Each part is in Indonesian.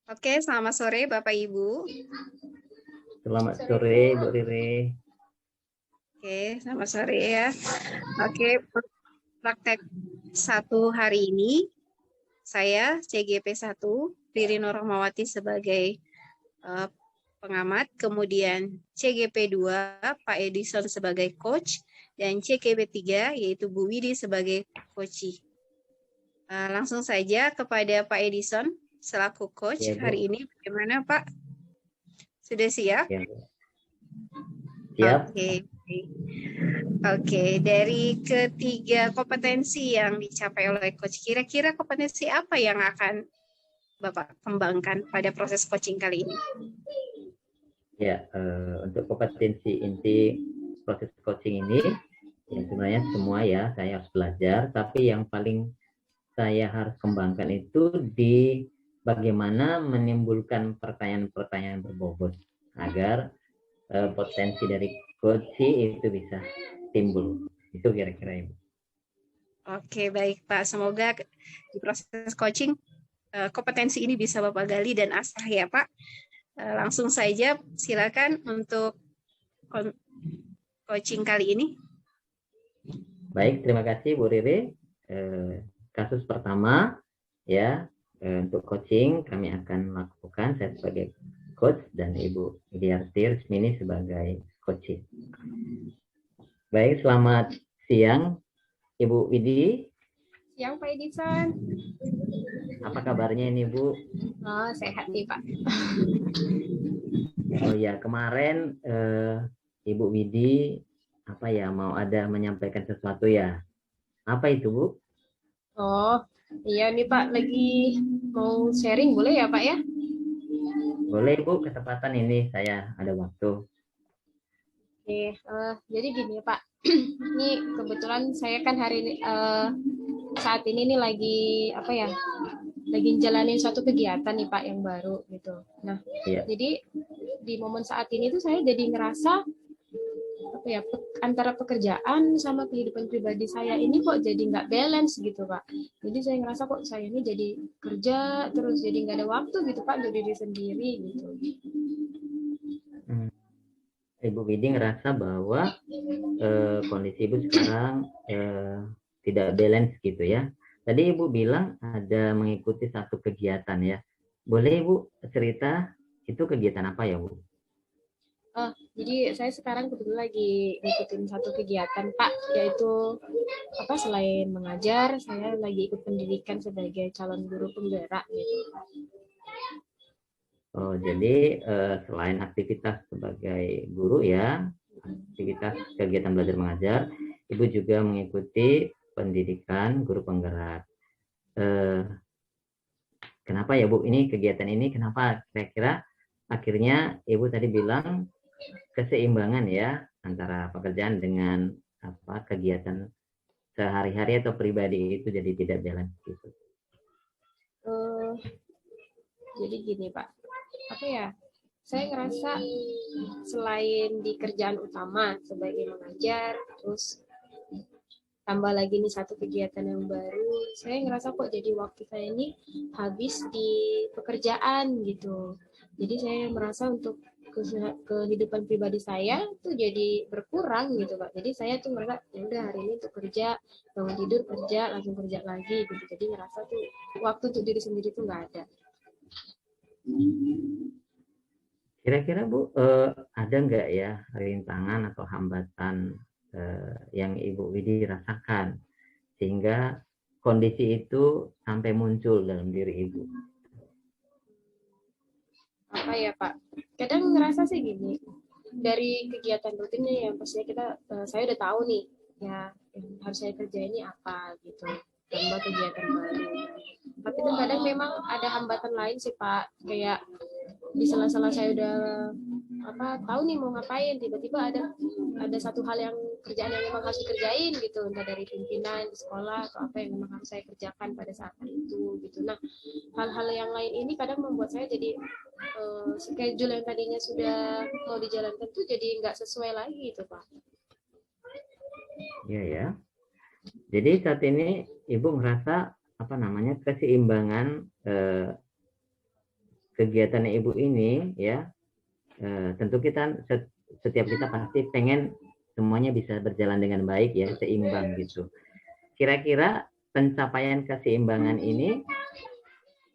Oke, selamat sore Bapak Ibu. Selamat sore Bu Riri. Oke, selamat sore ya. Oke, praktek 1 hari ini saya CGP 1 Riri Nur Rahmawati sebagai pengamat, kemudian CGP 2 Pak Edison sebagai coach, dan CGP 3 yaitu Bu Widi sebagai coachee. Langsung saja kepada Pak Edison selaku coach Ya, Bu. hari ini. Bagaimana Pak? Sudah siap? Ya, siap. Oke, dari ketiga kompetensi yang dicapai oleh coach, kira-kira kompetensi apa yang akan Bapak kembangkan pada proses coaching kali ini? Ya, untuk kompetensi inti proses coaching ini, ya sebenarnya semua ya saya harus belajar, tapi yang paling saya harus kembangkan itu di bagaimana menimbulkan pertanyaan-pertanyaan berbobot agar potensi dari coaching itu bisa timbul. Itu kira-kira Ibu. Oke, baik Pak. Semoga di proses coaching kompetensi ini bisa Bapak gali dan asah ya Pak. Langsung saja silakan untuk coaching kali ini. Baik, terima kasih Bu Riri. Kasus pertama ya, untuk coaching kami akan lakukan, saya sebagai coach dan Ibu Widiarti Rusmini sebagai coaching. Baik, selamat siang Ibu Widi. Siang Pak Edison. Apa kabarnya ini Bu? Oh, sehat nih Pak. Oh ya, kemarin Ibu Widi mau ada menyampaikan sesuatu ya? Apa itu Bu? Oh, iya nih Pak, lagi mau sharing, boleh ya Pak ya? Boleh Bu, kesempatan ini saya ada waktu. Oke, jadi gini Pak, ini kebetulan saya kan hari ini saat ini nih lagi jalanin suatu kegiatan nih Pak yang baru gitu. Nah, jadi di momen saat ini tuh saya jadi ngerasa antara pekerjaan sama kehidupan pribadi saya ini kok jadi nggak balance gitu Pak. Jadi saya ngerasa kok saya ini jadi kerja terus jadi nggak ada waktu gitu Pak untuk diri sendiri gitu. Ibu Widi ngerasa bahwa kondisi Ibu sekarang tidak balance gitu ya. Tadi Ibu bilang ada mengikuti satu kegiatan ya. Boleh Ibu cerita itu kegiatan apa ya Bu? Jadi saya sekarang kebetulan lagi ngikutin satu kegiatan Pak, yaitu selain mengajar, saya lagi ikut pendidikan sebagai calon guru penggerak gitu. Oh, jadi selain aktivitas sebagai guru ya, aktivitas kegiatan belajar mengajar, Ibu juga mengikuti pendidikan guru penggerak. Kenapa ya Bu, ini kegiatan ini kenapa kira-kira akhirnya Ibu tadi bilang keseimbangan ya antara pekerjaan dengan kegiatan sehari-hari atau pribadi itu jadi tidak balance gitu. Jadi gini Pak, saya ngerasa selain di kerjaan utama sebagai mengajar, terus tambah lagi nih satu kegiatan yang baru, saya ngerasa kok jadi waktu saya ini habis di pekerjaan gitu. Jadi saya merasa untuk kehidupan pribadi saya tuh jadi berkurang gitu Pak. Jadi saya tuh merasa ya udah hari ini untuk kerja, bangun tidur kerja, langsung kerja lagi gitu. Jadi ngerasa tuh waktu untuk diri sendiri tuh nggak ada. Kira-kira Bu, ada nggak ya rintangan atau hambatan yang Ibu Widi rasakan sehingga kondisi itu sampai muncul dalam diri Ibu? Apa ya Pak? Kadang ngerasa sih gini, dari kegiatan rutinnya yang pastinya saya udah tahu nih ya yang harus saya kerjain ini apa gitu, tambah kegiatan baru. Tapi terkadang memang ada hambatan lain sih Pak, kayak di sela-sela saya udah tahu nih mau ngapain, tiba-tiba ada satu hal yang kerjaan yang memang harus dikerjain gitu, entah dari pimpinan di sekolah atau apa yang memang harus saya kerjakan pada saat itu gitu. Nah, hal-hal yang lain ini kadang membuat saya jadi schedule yang tadinya sudah mau dijalankan tuh jadi nggak sesuai lagi gitu Pak. Iya ya. Jadi saat ini Ibu merasa keseimbangan kegiatan ibu ini ya. Tentu setiap kita pasti pengen semuanya bisa berjalan dengan baik ya, seimbang gitu. Kira-kira pencapaian keseimbangan ini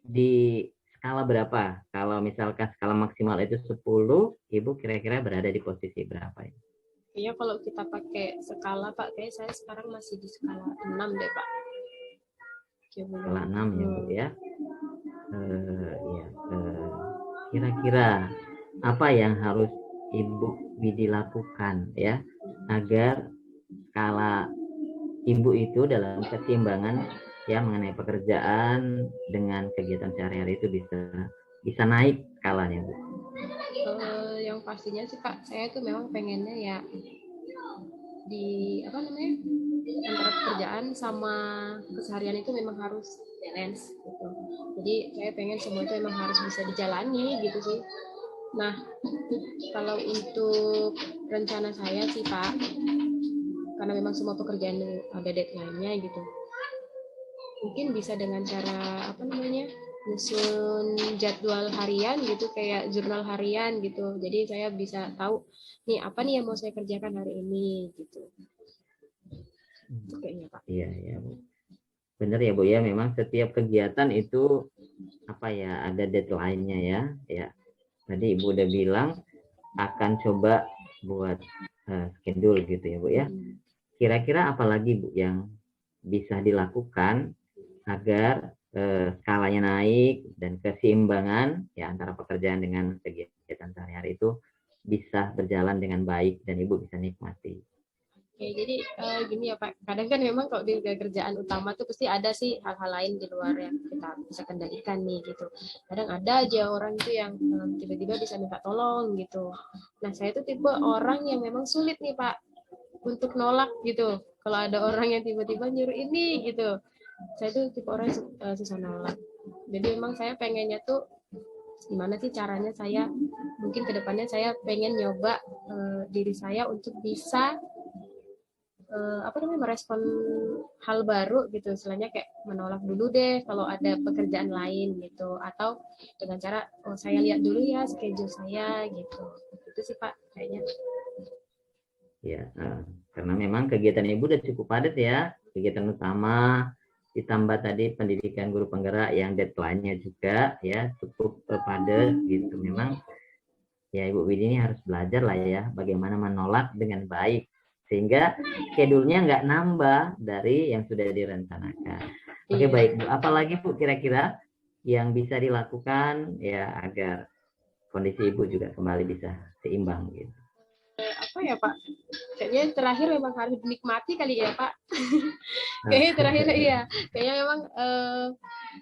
di skala berapa? Kalau misalkan skala maksimal itu 10, ibu kira-kira berada di posisi berapa ya? Iya, kalau kita pakai skala Pak, kayak saya sekarang masih di skala 6 deh Pak. Skala 6 ya Bu ya. Kira-kira apa yang harus Ibu Widi lakukan ya agar skala Ibu itu dalam keseimbangan ya mengenai pekerjaan dengan kegiatan sehari-hari itu bisa naik skalanya Bu? Yang pastinya sih Pak, saya tuh memang pengennya ya di antara pekerjaan sama keseharian itu memang harus balance gitu. Jadi saya pengen semua itu memang harus bisa dijalani gitu sih. Nah, kalau untuk rencana saya sih Pak, karena memang semua pekerjaan ada deadline-nya gitu, mungkin bisa dengan cara nyusun jadwal harian gitu, kayak jurnal harian gitu. Jadi saya bisa tahu nih apa nih yang mau saya kerjakan hari ini gitu. Kayaknya Pak. Iya Bu. Benar ya Bu ya, memang setiap kegiatan itu ada deadline-nya ya. Tadi Ibu udah bilang akan coba buat schedule gitu ya Bu ya. Kira-kira apa lagi Bu yang bisa dilakukan agar skalanya naik dan keseimbangan ya antara pekerjaan dengan kegiatan sehari-hari itu bisa berjalan dengan baik dan Ibu bisa nikmati? Oke, jadi gini ya Pak, kadang kan memang kalau di kerjaan utama tuh pasti ada sih hal-hal lain di luar yang kita bisa kendalikan nih gitu. Kadang ada aja orang itu yang tiba-tiba bisa minta tolong gitu. Nah saya tuh tipe orang yang memang sulit nih Pak untuk nolak gitu. Kalau ada orang yang tiba-tiba nyuruh ini gitu, saya tuh tipe orang yang susah nolak. Jadi memang saya pengennya tuh gimana sih caranya saya mungkin kedepannya saya pengen nyoba diri saya untuk bisa merespon hal baru gitu, istilahnya kayak menolak dulu deh kalau ada pekerjaan lain gitu, atau dengan cara saya lihat dulu ya schedule saya gitu. Itu sih Pak kayaknya. Ya, karena memang kegiatan Ibu udah cukup padat ya, kegiatan utama ditambah tadi pendidikan guru penggerak yang deadline-nya juga ya cukup padat gitu. Memang ya Ibu Widi ini harus belajar lah ya bagaimana menolak dengan baik sehingga schedule-nya nggak nambah dari yang sudah direncanakan. Oke, baik Bu. Apalagi Bu kira-kira yang bisa dilakukan ya agar kondisi Ibu juga kembali bisa seimbang gitu? Apa ya Pak? Kayaknya terakhir memang harus dinikmati kali ya Pak. Kayaknya terakhir iya. Kayaknya memang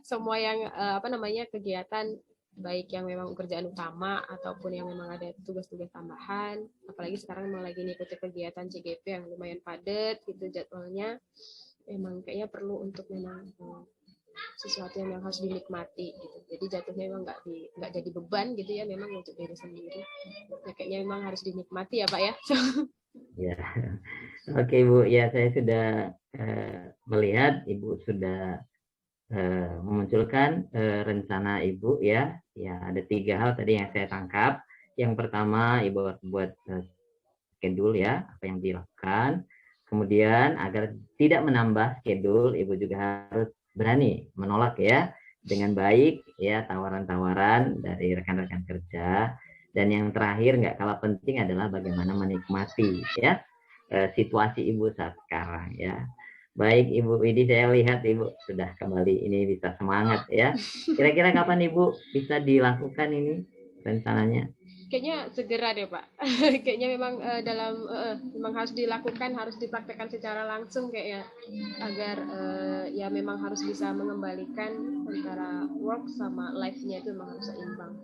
semua yang kegiatan baik yang memang kerjaan utama ataupun yang memang ada tugas-tugas tambahan, apalagi sekarang memang lagi ngikuti kegiatan CGP yang lumayan padat gitu jadwalnya, memang kayaknya perlu untuk memang sesuatu yang memang harus dinikmati gitu. Jadi jatuhnya memang nggak jadi beban gitu ya, memang untuk diri sendiri. Nah, kayaknya memang harus dinikmati ya Pak ya. Ya, oke Bu. Ya saya sudah melihat Ibu sudah memunculkan rencana Ibu ya. Ya ada 3 hal tadi yang saya tangkap. Yang pertama Ibu buat schedule ya apa yang dilakukan. Kemudian agar tidak menambah schedule, Ibu juga harus berani menolak ya dengan baik ya tawaran-tawaran dari rekan-rekan kerja. Dan yang terakhir nggak kalah penting adalah bagaimana menikmati ya situasi Ibu saat sekarang ya. Baik Ibu Widi, saya lihat Ibu sudah kembali ini bisa semangat ya. Kira-kira kapan Ibu bisa dilakukan ini rencananya? Kayaknya segera deh Pak. Kayaknya memang memang harus dilakukan, harus dipraktekkan secara langsung kayaknya agar ya memang harus bisa mengembalikan antara work sama life-nya itu memang harus seimbang.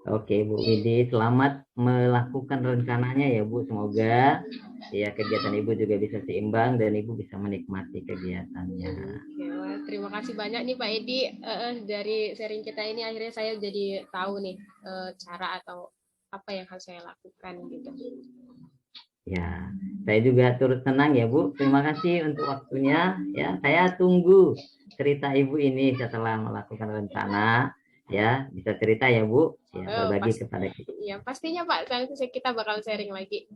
Oke Bu Widi, selamat melakukan rencananya ya Bu. Semoga ya kegiatan Ibu juga bisa seimbang dan Ibu bisa menikmati kegiatannya. Oke, wah, terima kasih banyak nih Pak Edi, dari sharing kita ini akhirnya saya jadi tahu nih cara atau apa yang harus saya lakukan gitu. Ya, Saya juga turut senang ya Bu. Terima kasih untuk waktunya. Ya, saya tunggu cerita Ibu ini setelah melakukan rencana. Ya, bisa cerita ya Bu. Ya, berbagi kepada kita. Ya, pastinya Pak. Nanti kita bakal sharing lagi.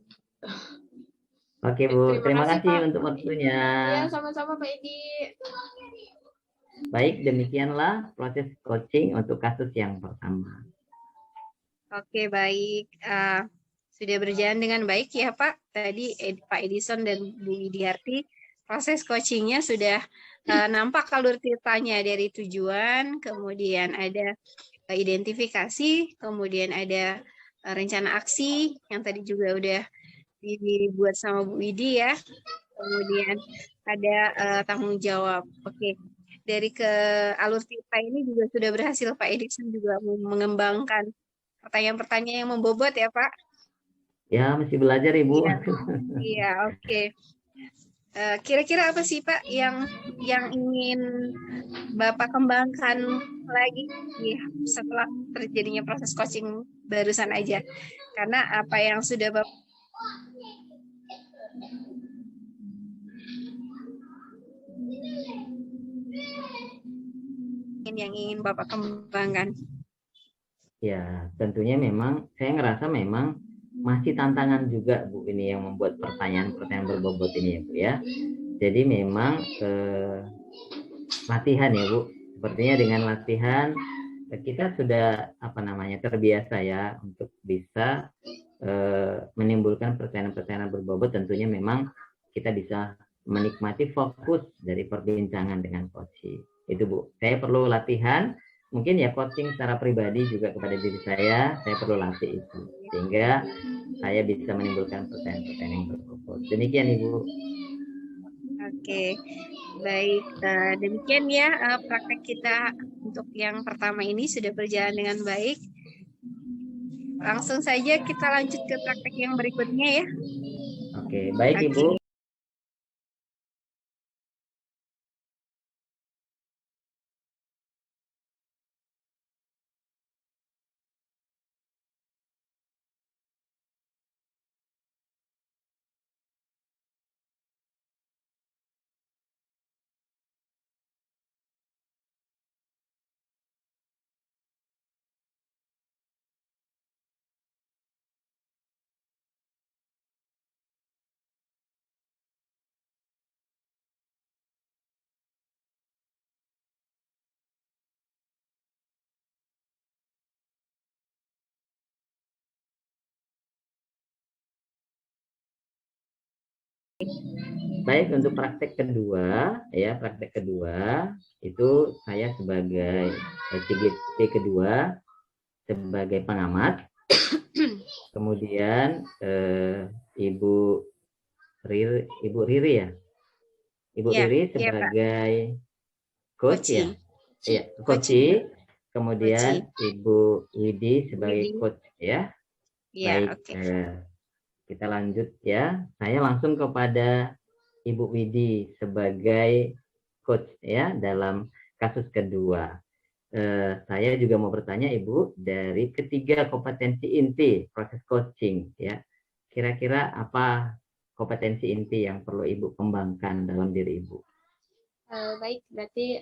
Oke Bu, terima kasih kasih Pak. untuk waktunya. Ya, sama-sama Pak Edi. Baik, demikianlah proses coaching untuk kasus yang pertama. Oke, baik. Sudah berjalan dengan baik ya Pak. Tadi Pak Edison dan Bu Widiarti, proses coachingnya sudah nampak alur ceritanya dari tujuan, kemudian ada identifikasi, kemudian ada rencana aksi yang tadi juga udah dibuat sama Bu Widi ya. Kemudian ada tanggung jawab. Oke. Dari ke alur cerita ini juga sudah berhasil Pak Edison juga mengembangkan pertanyaan-pertanyaan yang membobot ya Pak. Ya, masih belajar Ibu. Iya, oke. Kira-kira apa sih Pak yang ingin Bapak kembangkan lagi ya, setelah terjadinya proses coaching barusan aja? Karena apa yang sudah Bapak yang ingin Bapak kembangkan? Ya, tentunya memang saya ngerasa memang masih tantangan juga Bu ini yang membuat pertanyaan-pertanyaan berbobot ini ya Bu ya. Jadi memang latihan ya Bu. Sepertinya dengan latihan kita sudah terbiasa ya untuk bisa menimbulkan pertanyaan-pertanyaan berbobot. Tentunya memang kita bisa menikmati fokus dari perbincangan dengan coaching. Itu Bu. Saya perlu latihan. Mungkin ya coaching secara pribadi juga kepada diri saya perlu latih itu. Sehingga saya bisa menimbulkan pertanyaan-pertanyaan yang berbobot. Demikian Ibu. Oke, baik. Demikian ya praktek kita untuk yang pertama ini sudah berjalan dengan baik. Langsung saja kita lanjut ke praktek yang berikutnya ya. Oke, baik Ibu. Baik, untuk praktek kedua itu saya sebagai CGP kedua sebagai pengamat, kemudian Ibu Riri ya, Riri sebagai coach ya, coach, kemudian Ibu Widi sebagai coach ya. Baik, kita lanjut ya. Saya langsung kepada Ibu Widi sebagai coach ya dalam kasus kedua. Saya juga mau bertanya Ibu, dari ketiga kompetensi inti proses coaching ya, kira-kira apa kompetensi inti yang perlu Ibu kembangkan dalam diri Ibu? Baik, berarti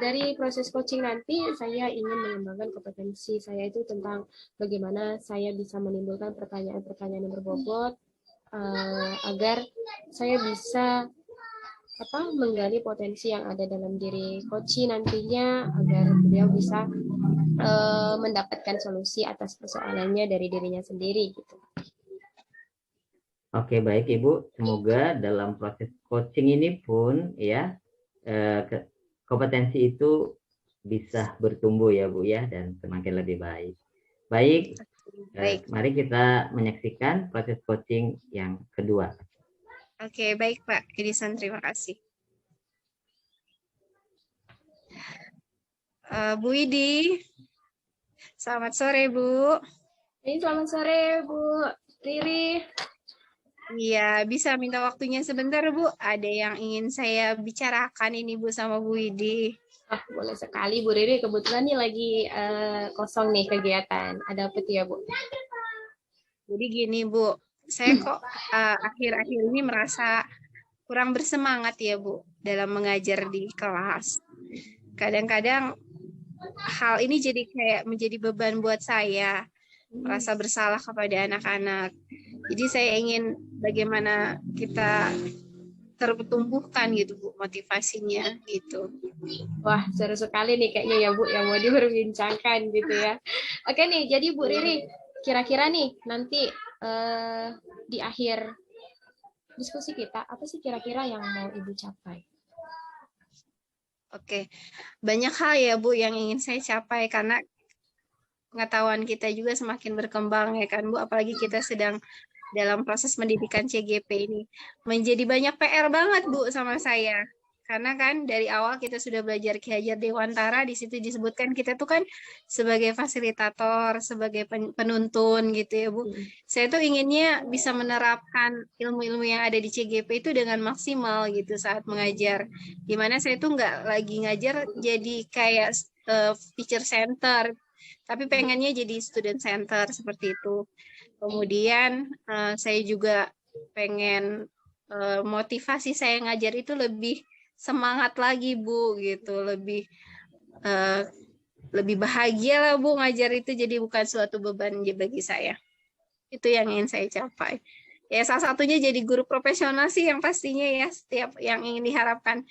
dari proses coaching nanti saya ingin mengembangkan kompetensi saya itu tentang bagaimana saya bisa menimbulkan pertanyaan-pertanyaan yang berbobot agar saya bisa menggali potensi yang ada dalam diri coaching nantinya agar beliau bisa mendapatkan solusi atas persoalannya dari dirinya sendiri gitu. Oke, baik Ibu, semoga dalam proses coaching ini pun ya kompetensi itu bisa bertumbuh ya Bu ya, dan semakin lebih baik. Baik, mari kita menyaksikan proses coaching yang kedua. Oke, baik Pak Edison, terima kasih. Bu Widi, selamat sore Bu. Selamat sore Bu Riri. Iya, bisa minta waktunya sebentar Bu. Ada yang ingin saya bicarakan ini Bu sama Bu Widi. Boleh sekali Bu Riri. Kebetulan nih lagi kosong nih kegiatan. Ada apa tuh ya Bu? Jadi gini Bu, saya kok akhir-akhir ini merasa kurang bersemangat ya Bu dalam mengajar di kelas. Kadang-kadang hal ini jadi kayak menjadi beban buat saya, merasa bersalah kepada anak-anak. Jadi saya ingin bagaimana kita tertumbuhkan gitu Bu motivasinya gitu. Wah, seru sekali nih kayaknya ya Bu yang mau diperbincangkan gitu ya. Oke nih, jadi Bu Riri, kira-kira nih nanti di akhir diskusi kita, apa sih kira-kira yang mau Ibu capai? Oke, banyak hal ya Bu yang ingin saya capai karena pengetahuan kita juga semakin berkembang ya kan Bu, apalagi kita sedang dalam proses pendidikan CGP ini. Menjadi banyak PR banget Bu sama saya. Karena kan dari awal kita sudah belajar Ki Hajar Dewantara, di situ disebutkan kita tuh kan sebagai fasilitator, sebagai penuntun gitu ya Bu. Saya tuh inginnya bisa menerapkan ilmu-ilmu yang ada di CGP itu dengan maksimal gitu saat mengajar. Dimana saya tuh nggak lagi ngajar jadi kayak teacher center, tapi pengennya jadi student center seperti itu. Kemudian saya juga pengen motivasi saya ngajar itu lebih semangat lagi Bu gitu, lebih bahagia lah Bu ngajar itu, jadi bukan suatu beban bagi saya. Itu yang ingin saya capai. Ya salah satunya jadi guru profesional sih yang pastinya ya, setiap yang ingin diharapkan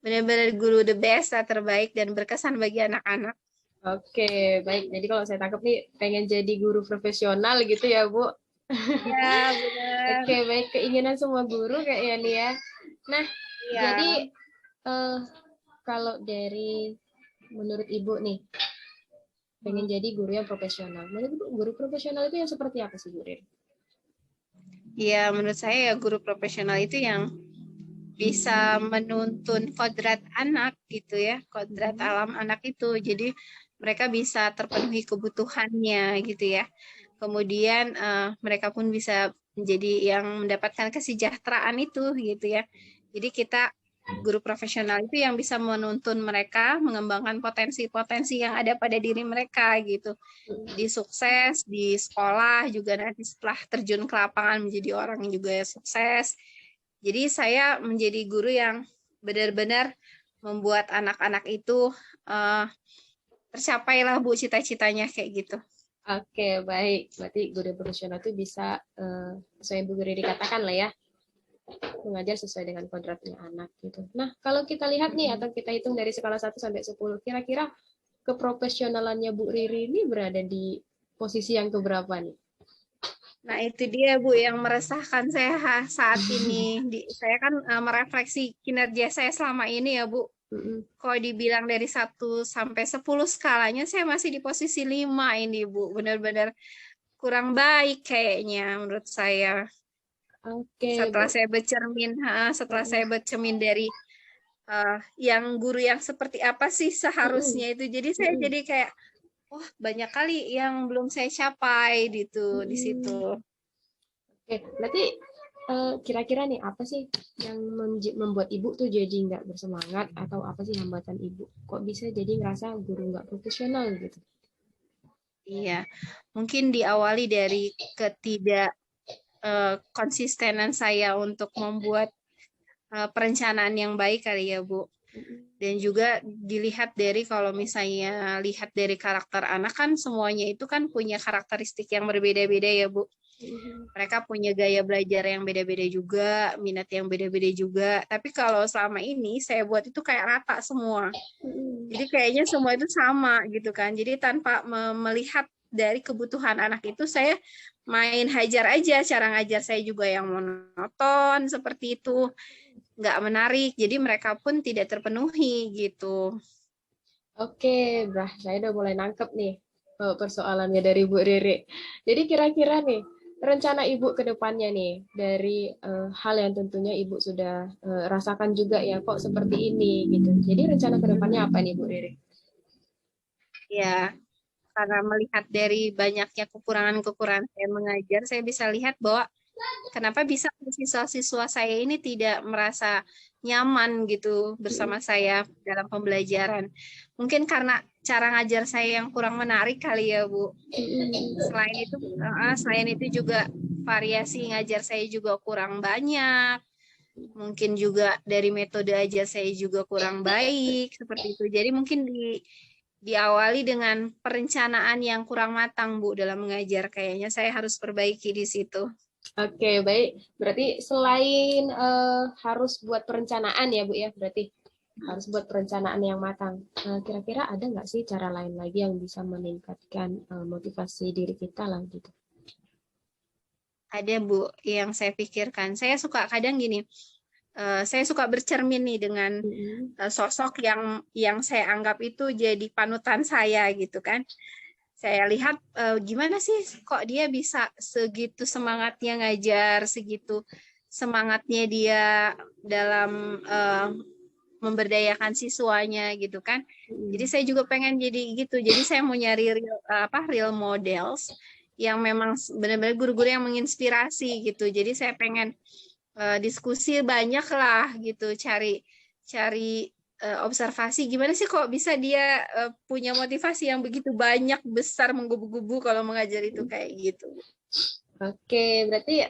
benar-benar guru the best, terbaik dan berkesan bagi anak-anak. Oke, baik. Jadi kalau saya tangkap nih pengen jadi guru profesional gitu ya Bu. Ya benar. Oke, baik, keinginan semua guru kayaknya nih ya. Nah, Ya. jadi kalau dari menurut Ibu nih, pengen jadi guru yang profesional. Menurut Ibu, guru profesional itu yang seperti apa sih, Bu Rin? Ya, menurut saya ya guru profesional itu yang bisa menuntun kodrat anak gitu ya, kodrat alam anak itu. Jadi mereka bisa terpenuhi kebutuhannya gitu ya. Kemudian mereka pun bisa menjadi yang mendapatkan kesejahteraan itu gitu ya. Jadi kita guru profesional itu yang bisa menuntun mereka mengembangkan potensi-potensi yang ada pada diri mereka gitu. Di sukses di sekolah juga, nanti setelah terjun ke lapangan menjadi orang yang juga sukses. Jadi saya menjadi guru yang benar-benar membuat anak-anak itu tercapailah Bu cita-citanya kayak gitu. Oke, baik. Berarti guru profesional itu bisa sesuai Bu Riri katakan lah ya, mengajar sesuai dengan kodratnya anak gitu. Nah, kalau kita lihat nih atau kita hitung dari skala 1 sampai 10, kira-kira keprofesionalannya Bu Riri ini berada di posisi yang keberapa nih? Nah, itu dia Bu yang meresahkan saya saat ini. Saya kan merefleksi kinerja saya selama ini ya Bu. Kalau dibilang dari 1 sampai 10 skalanya, saya masih di posisi 5 ini Bu. Benar-benar kurang baik kayaknya menurut saya. Oke, Setelah saya bercermin dari yang guru yang seperti apa sih seharusnya itu. Jadi saya jadi kayak, wah banyak kali yang belum saya capai gitu di situ. Oke, berarti kira-kira nih apa sih yang membuat Ibu tuh jadi nggak bersemangat, atau apa sih hambatan Ibu? Kok bisa jadi ngerasa guru nggak profesional gitu? Iya, mungkin diawali dari konsistenan saya untuk membuat perencanaan yang baik kali ya Bu. Dan juga dilihat dari kalau misalnya lihat dari karakter anak kan semuanya itu kan punya karakteristik yang berbeda-beda ya Bu. Mereka punya gaya belajar yang beda-beda juga, minat yang beda-beda juga. Tapi kalau selama ini saya buat itu kayak rata semua. Jadi kayaknya semua itu sama gitu kan. Jadi tanpa melihat dari kebutuhan anak itu, saya main hajar aja. Cara ngajar saya juga yang monoton seperti itu, nggak menarik. Jadi mereka pun tidak terpenuhi gitu. Oke, saya udah mulai nangkep nih persoalannya dari Bu Riri. Jadi kira-kira nih, rencana Ibu ke depannya nih, dari hal yang tentunya Ibu sudah rasakan juga ya, kok seperti ini gitu. Jadi rencana ke depannya apa nih Bu Riri? Ya, karena melihat dari banyaknya kekurangan-kekurangan saya mengajar, saya bisa lihat bahwa kenapa bisa siswa-siswa saya ini tidak merasa nyaman gitu bersama saya dalam pembelajaran. Mungkin karena cara ngajar saya yang kurang menarik kali ya, Bu. Selain itu juga variasi ngajar saya juga kurang banyak. Mungkin juga dari metode ajar saya juga kurang baik seperti itu. Jadi mungkin diawali dengan perencanaan yang kurang matang, Bu, dalam mengajar. Kayaknya saya harus perbaiki di situ. Oke, baik. Berarti selain harus buat perencanaan ya, Bu ya, berarti harus buat perencanaan yang matang. Kira-kira ada nggak sih cara lain lagi yang bisa meningkatkan motivasi diri kita lah gitu? Ada, Bu, yang saya pikirkan. Saya suka kadang gini, saya suka bercermin nih dengan sosok yang saya anggap itu jadi panutan saya gitu kan. Saya lihat gimana sih kok dia bisa segitu semangatnya ngajar, segitu semangatnya dia dalam memberdayakan siswanya gitu kan. Jadi saya juga pengen jadi gitu. Jadi saya mau nyari real models yang memang benar-benar guru-guru yang menginspirasi gitu. Jadi saya pengen diskusi banyak lah gitu, cari observasi gimana sih kok bisa dia punya motivasi yang begitu banyak, besar, menggebu-gebu kalau mengajar itu kayak gitu. Oke, berarti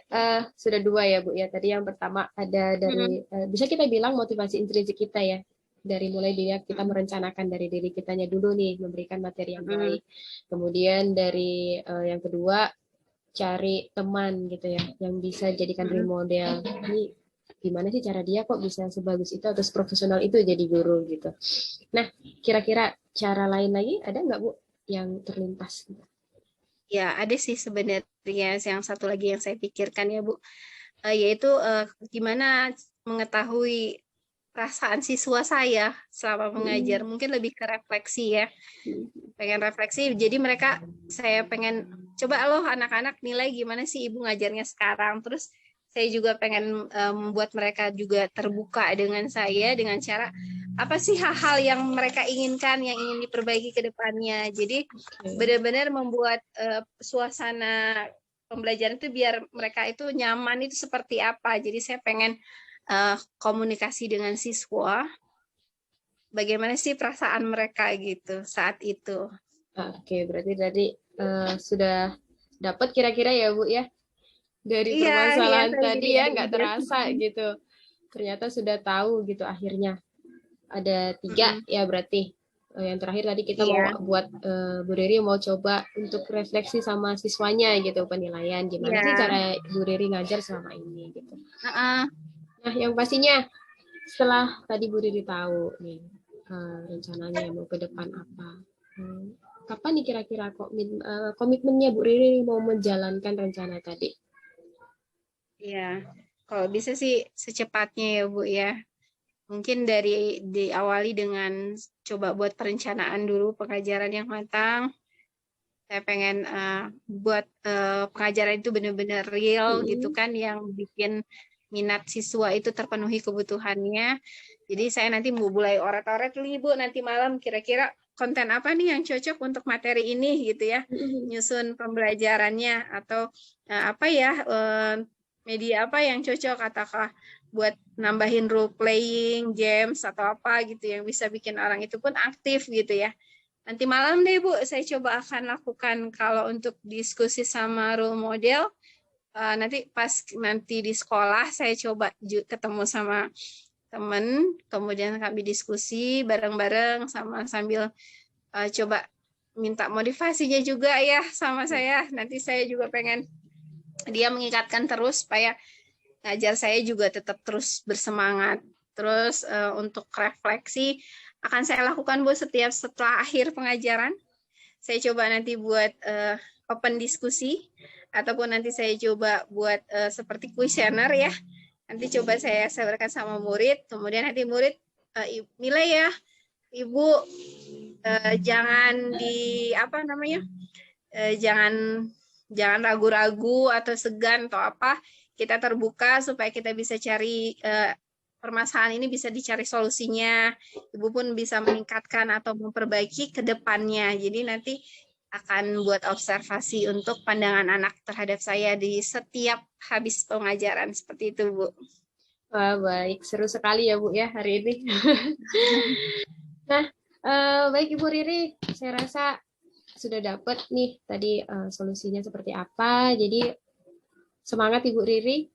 sudah 2 ya, Bu ya. Tadi yang pertama ada dari bisa kita bilang motivasi intrinsik kita ya. Dari mulai kita merencanakan dari diri kitanya dulu nih, memberikan materi yang baik. Kemudian dari yang kedua cari teman gitu ya, yang bisa jadikan role model. Ini gimana sih cara dia kok bisa sebagus itu atau seprofesional itu jadi guru gitu. Nah, kira-kira cara lain lagi ada nggak, Bu, yang terlintas? Ya, ada sih sebenarnya yang satu lagi yang saya pikirkan ya, Bu, yaitu gimana mengetahui perasaan siswa saya selama mengajar. Mungkin lebih ke refleksi ya. Pengen refleksi, jadi saya pengen coba loh anak-anak nilai gimana sih ibu ngajarnya sekarang. Terus saya juga pengen membuat mereka juga terbuka dengan saya dengan cara apa sih hal-hal yang mereka inginkan, yang ingin diperbaiki ke depannya. Jadi benar-benar membuat suasana pembelajaran itu biar mereka itu nyaman itu seperti apa. Jadi saya pengen komunikasi dengan siswa, bagaimana sih perasaan mereka gitu saat itu. Oke, berarti tadi sudah dapat kira-kira ya, Bu ya, dari permasalahan tadi ya, nggak terasa gitu. Ternyata sudah tahu gitu akhirnya. Ada 3 ya berarti. Yang terakhir tadi kita mau buat Bu Riri mau coba untuk refleksi sama siswanya gitu, penilaian gimana sih cara Bu Riri ngajar selama ini gitu. Nah, yang pastinya setelah tadi Bu Riri tahu nih rencananya mau ke depan apa, kapan nih kira-kira komitmennya Bu Riri mau menjalankan rencana tadi? Ya, kalau bisa sih secepatnya ya, Bu ya. Mungkin diawali dengan coba buat perencanaan dulu pengajaran yang matang. Saya pengen buat pengajaran itu benar-benar real gitu kan, yang bikin minat siswa itu terpenuhi kebutuhannya. Jadi saya nanti mau mulai oret-oret nih, Bu, nanti malam kira-kira konten apa nih yang cocok untuk materi ini gitu ya. Nyusun pembelajarannya atau apa ya, media apa yang cocok, katakanlah buat nambahin role playing, games atau apa gitu yang bisa bikin orang itu pun aktif gitu ya. Nanti malam deh, Bu, saya coba akan lakukan kalau untuk diskusi sama role model. Nanti di sekolah saya coba ketemu sama teman, kemudian kami diskusi bareng-bareng sambil coba minta motivasinya juga ya sama saya. Nanti saya juga pengen dia mengingatkan terus supaya ngajar saya juga tetap terus bersemangat. Terus untuk refleksi akan saya lakukan, Bu, setelah akhir pengajaran. Saya coba nanti buat open diskusi, ataupun nanti saya coba buat seperti kuesioner ya. Nanti coba saya berikan sama murid, kemudian nanti murid nilai ya, Ibu jangan jangan ragu-ragu atau segan atau apa. Kita terbuka supaya kita bisa cari permasalahan ini bisa dicari solusinya. Ibu pun bisa meningkatkan atau memperbaiki ke depannya. Jadi nanti akan buat observasi untuk pandangan anak terhadap saya di setiap habis pengajaran seperti itu, Bu. Wah, baik. Seru sekali ya, Bu ya hari ini. Nah, Baik Ibu Riri, saya rasa sudah dapat nih tadi solusinya seperti apa. Jadi semangat Ibu Riri,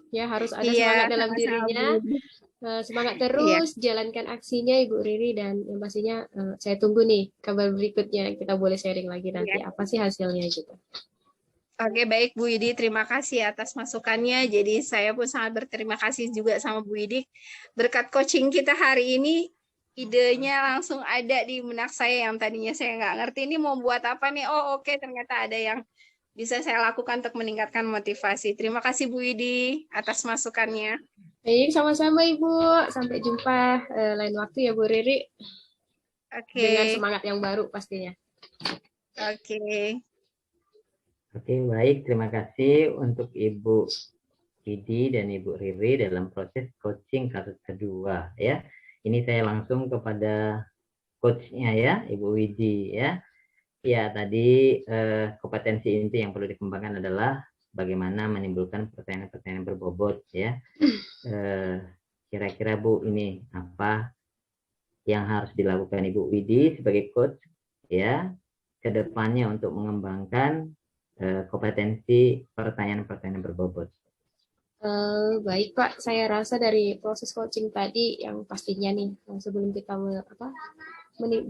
ya harus ada semangat Iya, dalam sama-sama Bu dirinya. Widi. Semangat Iya, terus, jalankan aksinya Ibu Riri, dan yang pastinya saya tunggu nih kabar berikutnya. Kita boleh sharing lagi iya. nanti apa sih hasilnya gitu. Oke, baik Bu Widi, terima kasih atas masukannya. Jadi saya pun sangat berterima kasih juga sama Bu Widi. Berkat coaching kita hari ini, idenya langsung ada di benak saya yang tadinya saya nggak ngerti ini mau buat apa nih. Oh oke, ternyata ada yang bisa saya lakukan untuk meningkatkan motivasi. Terima kasih Bu Widi atas masukannya. Baik, sama-sama Ibu. Sampai jumpa lain waktu ya Bu Riri, dengan Oke, semangat yang baru pastinya. oke. Oke, baik. Terima kasih untuk Ibu Didi dan Ibu Riri dalam proses coaching kasus kedua ya. Ini saya langsung kepada coachnya ya, Ibu Widi ya. Ya, tadi kompetensi inti yang perlu dikembangkan adalah bagaimana menimbulkan pertanyaan-pertanyaan berbobot ya. Kira-kira Bu, ini apa yang harus dilakukan Ibu Widi sebagai coach ya ke depannya untuk mengembangkan kompetensi pertanyaan-pertanyaan berbobot. Baik Pak, saya rasa dari proses coaching tadi yang pastinya nih sebelum kita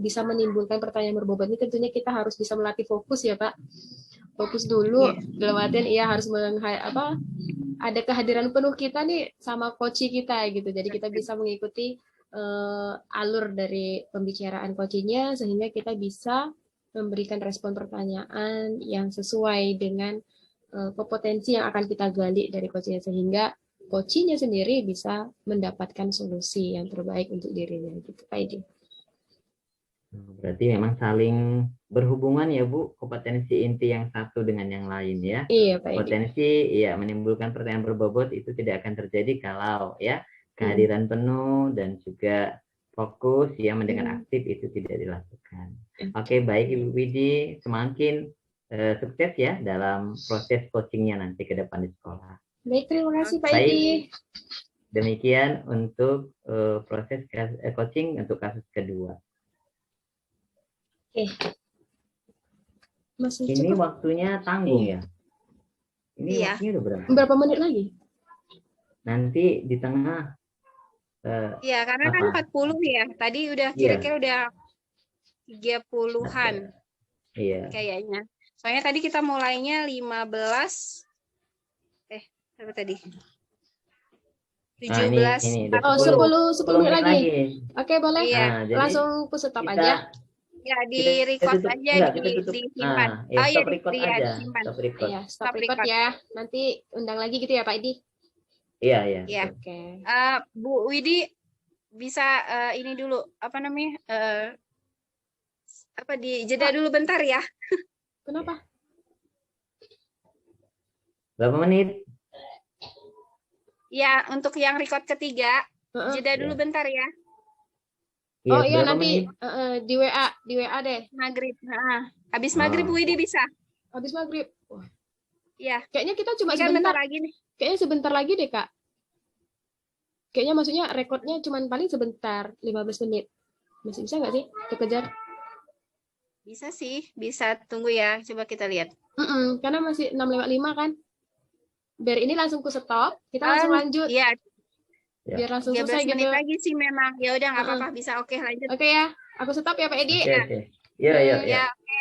bisa menimbulkan pertanyaan berbobot ini tentunya kita harus bisa melatih fokus ya Pak. Fokus dulu dalam artian ia harus ada kehadiran penuh kita nih sama coach kita gitu. Jadi kita bisa mengikuti alur dari pembicaraan coachingnya sehingga kita bisa memberikan respon pertanyaan yang sesuai dengan kompetensi yang akan kita gali dari coachnya sehingga coachnya sendiri bisa mendapatkan solusi yang terbaik untuk dirinya gitu Pak Edi. Berarti memang saling berhubungan ya Bu, kompetensi inti yang satu dengan yang lain ya. Iya Pak Edi. Potensi ya menimbulkan pertanyaan berbobot itu tidak akan terjadi kalau ya kehadiran penuh dan juga fokus ya dengan aktif itu tidak dilakukan. Oke, baik Ibu Widi, semakin sukses ya dalam proses coachingnya nanti ke depan di sekolah. Baik, terima kasih Pak Baik, Edi. demikian untuk proses coaching untuk kasus kedua. Oke. Masih Ini cukup. waktunya tanggung ya. Ini Iya. waktunya udah berapa? Berapa menit lagi? Nanti di tengah. Iya, karena kan 40 ya. Tadi udah kira-kira udah 30-an. Iya. Kayaknya. Soalnya tadi kita mulainya 15. Berapa tadi? 17. Ini 10 menit lagi. Oke, boleh. Iya. Langsung aku stop aja. Ya, di record aja, disimpan. Oh iya, stop record aja. Disimpan. Iya, stop record ya. Nanti undang lagi gitu ya Pak Edi? Iya. Oke. Bu Widi bisa ini dulu, apa namanya? Jeda dulu bentar ya. Kenapa? Berapa menit? Ya, untuk yang record ketiga, jeda dulu bentar ya. Ya, oh iya nanti di WA deh. Maghrib. Habis maghrib Bu Widi bisa. Habis maghrib. Iya. Kayaknya kita cuma sebentar lagi nih. Kayaknya sebentar lagi deh Kak. Kayaknya maksudnya rekodnya cuma paling sebentar, 15 menit. Masih bisa nggak sih dikejar? Bisa sih, bisa tunggu ya. Coba kita lihat. Karena masih 6:05 kan. Biar ini langsung ku stop, kita langsung lanjut. Iya. Biar langsung selesai gitu. 13 menit lagi sih memang. Ya udah nggak apa-apa, bisa. Oke, lanjut. Oke ya. Aku stop ya Pak Edi. Oke. Iya. Oke.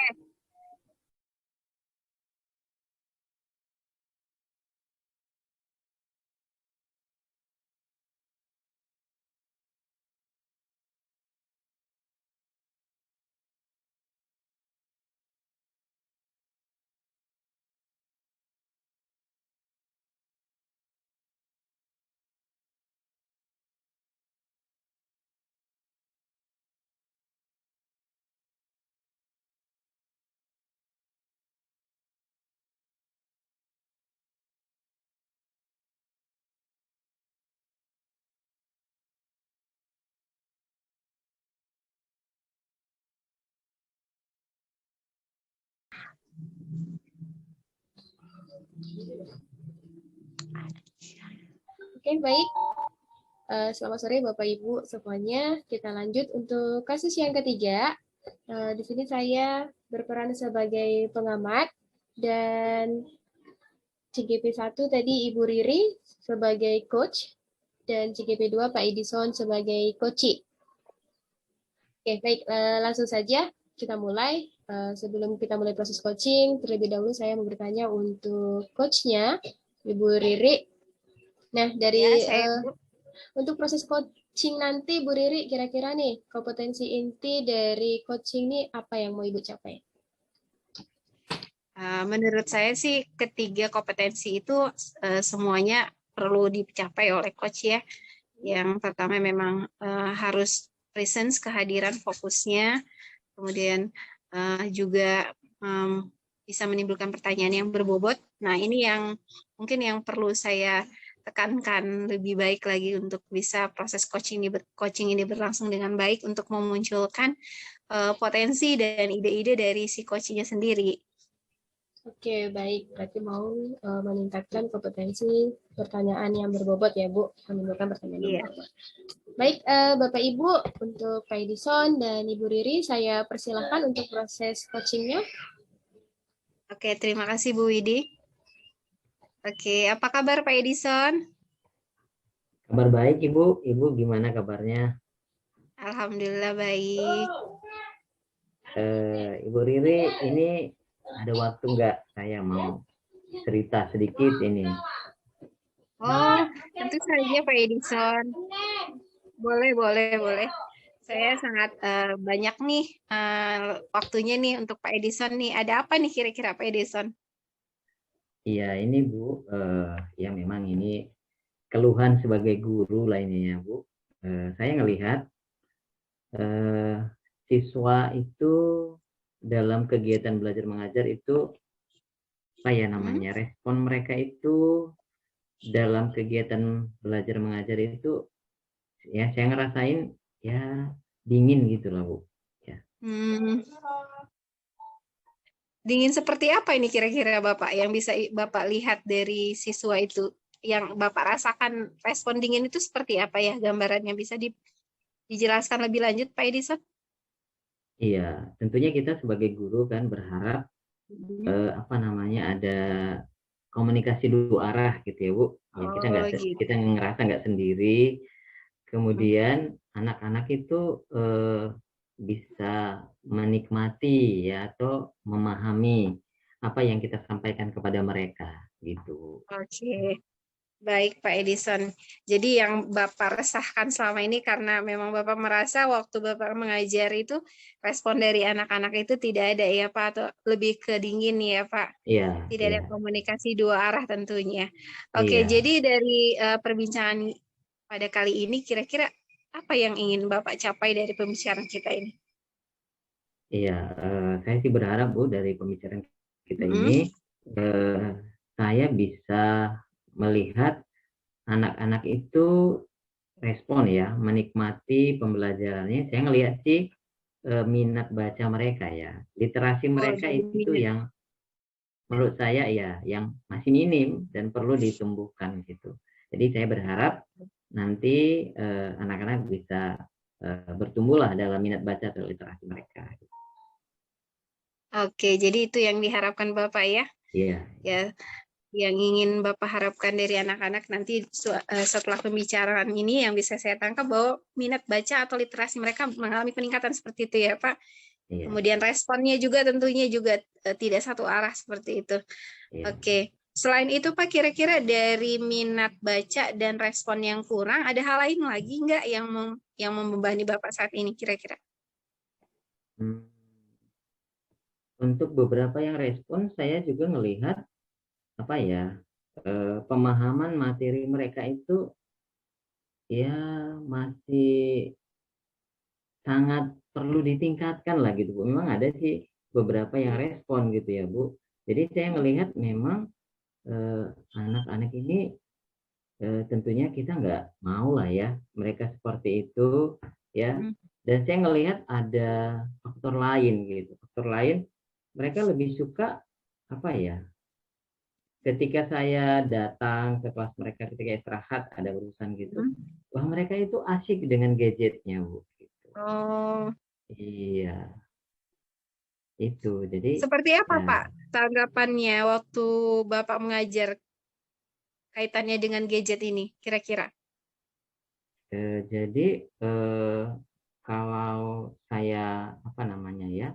Oke, baik. Selamat sore Bapak Ibu semuanya. Kita lanjut untuk kasus yang ketiga. Di sini saya berperan sebagai pengamat dan CGP 1 tadi Ibu Riri sebagai coach dan CGP 2 Pak Edison sebagai coach. Oke, baik, langsung saja kita mulai. Sebelum kita mulai proses coaching, terlebih dahulu saya mau bertanya untuk coachnya, Ibu Riri. Nah, dari untuk proses coaching nanti, Bu Riri, kira-kira nih kompetensi inti dari coaching ini apa yang mau Ibu capai? Menurut saya sih ketiga kompetensi itu semuanya perlu dicapai oleh coach ya. Yang pertama memang harus presence, kehadiran, fokusnya, kemudian juga bisa menimbulkan pertanyaan yang berbobot. Nah, ini yang mungkin yang perlu saya tekankan lebih baik lagi untuk bisa proses coaching ini berlangsung dengan baik untuk memunculkan potensi dan ide-ide dari si coachingnya sendiri. Oke, baik. Berarti mau meningkatkan kompetensi pertanyaan yang berbobot ya, Bu. Menimbulkan pertanyaan yang berbobot. Baik, Bapak Ibu, untuk Pak Edison dan Ibu Riri, saya persilahkan untuk proses coachingnya. Oke, terima kasih Bu Widi. Oke, apa kabar Pak Edison? Kabar baik Ibu. Ibu gimana kabarnya? Alhamdulillah baik. Ibu Riri, ini ada waktu nggak? Saya mau cerita sedikit ini. Oh, tentu saja Pak Edison. Boleh. Saya sangat banyak nih waktunya nih untuk Pak Edison nih. Ada apa nih kira-kira Pak Edison? Iya, ini Bu, ya memang ini keluhan sebagai guru lah ini ya Bu. Saya ngelihat siswa itu dalam kegiatan belajar mengajar itu apa ya namanya, respon mereka itu dalam kegiatan belajar mengajar itu ya saya ngerasain ya dingin gitu lah Bu ya. Dingin seperti apa ini kira-kira Bapak yang bisa Bapak lihat dari siswa itu, yang Bapak rasakan respon dingin itu seperti apa ya gambarannya, bisa dijelaskan lebih lanjut Pak Edison? Iya, tentunya kita sebagai guru kan berharap apa namanya ada komunikasi dua arah gitu ya Bu. Ya, kita ngerasa nggak sendiri. Kemudian anak-anak itu bisa menikmati ya atau memahami apa yang kita sampaikan kepada mereka gitu. Oke. Baik Pak Edison. Jadi yang Bapak resahkan selama ini karena memang Bapak merasa waktu Bapak mengajar itu respon dari anak-anak itu tidak ada ya Pak, atau lebih ke dingin ya Pak. Iya. Tidak ada komunikasi dua arah tentunya. Oke, Iya. jadi dari perbincangan pada kali ini kira-kira apa yang ingin Bapak capai dari pembicaraan kita ini? Iya, saya sih berharap Bu dari pembicaraan kita ini saya bisa melihat anak-anak itu respon ya, menikmati pembelajarannya. Saya ngelihat sih minat baca mereka ya, literasi mereka itu yang menurut saya ya yang masih minim dan perlu ditumbuhkan gitu. Jadi saya berharap nanti anak-anak bisa bertumbuhlah dalam minat baca atau literasi mereka. Oke, jadi itu yang diharapkan Bapak ya? Iya. Ya, yang ingin Bapak harapkan dari anak-anak nanti setelah pembicaraan ini yang bisa saya tangkap bahwa minat baca atau literasi mereka mengalami peningkatan seperti itu ya Pak. Iya. Kemudian responnya juga tentunya juga tidak satu arah seperti itu. Iya. Oke. Selain itu Pak, kira-kira dari minat baca dan respon yang kurang, ada hal lain lagi nggak yang membebani Bapak saat ini kira-kira? Untuk beberapa yang respon, saya juga melihat apa ya, pemahaman materi mereka itu ya masih sangat perlu ditingkatkan lah gitu Bu. Memang ada sih beberapa yang respon gitu ya Bu. Jadi saya melihat memang anak-anak ini tentunya kita nggak mau lah ya mereka seperti itu ya. Dan saya ngelihat ada faktor lain gitu. Faktor lain, mereka lebih suka apa ya, ketika saya datang ke kelas mereka ketika istirahat ada urusan gitu, wah mereka itu asik dengan gadgetnya, Bu. Gitu. Oh, Iya, itu. Jadi seperti apa ya, Pak tanggapannya waktu Bapak mengajar kaitannya dengan gadget ini kira-kira? jadi kalau saya apa namanya ya,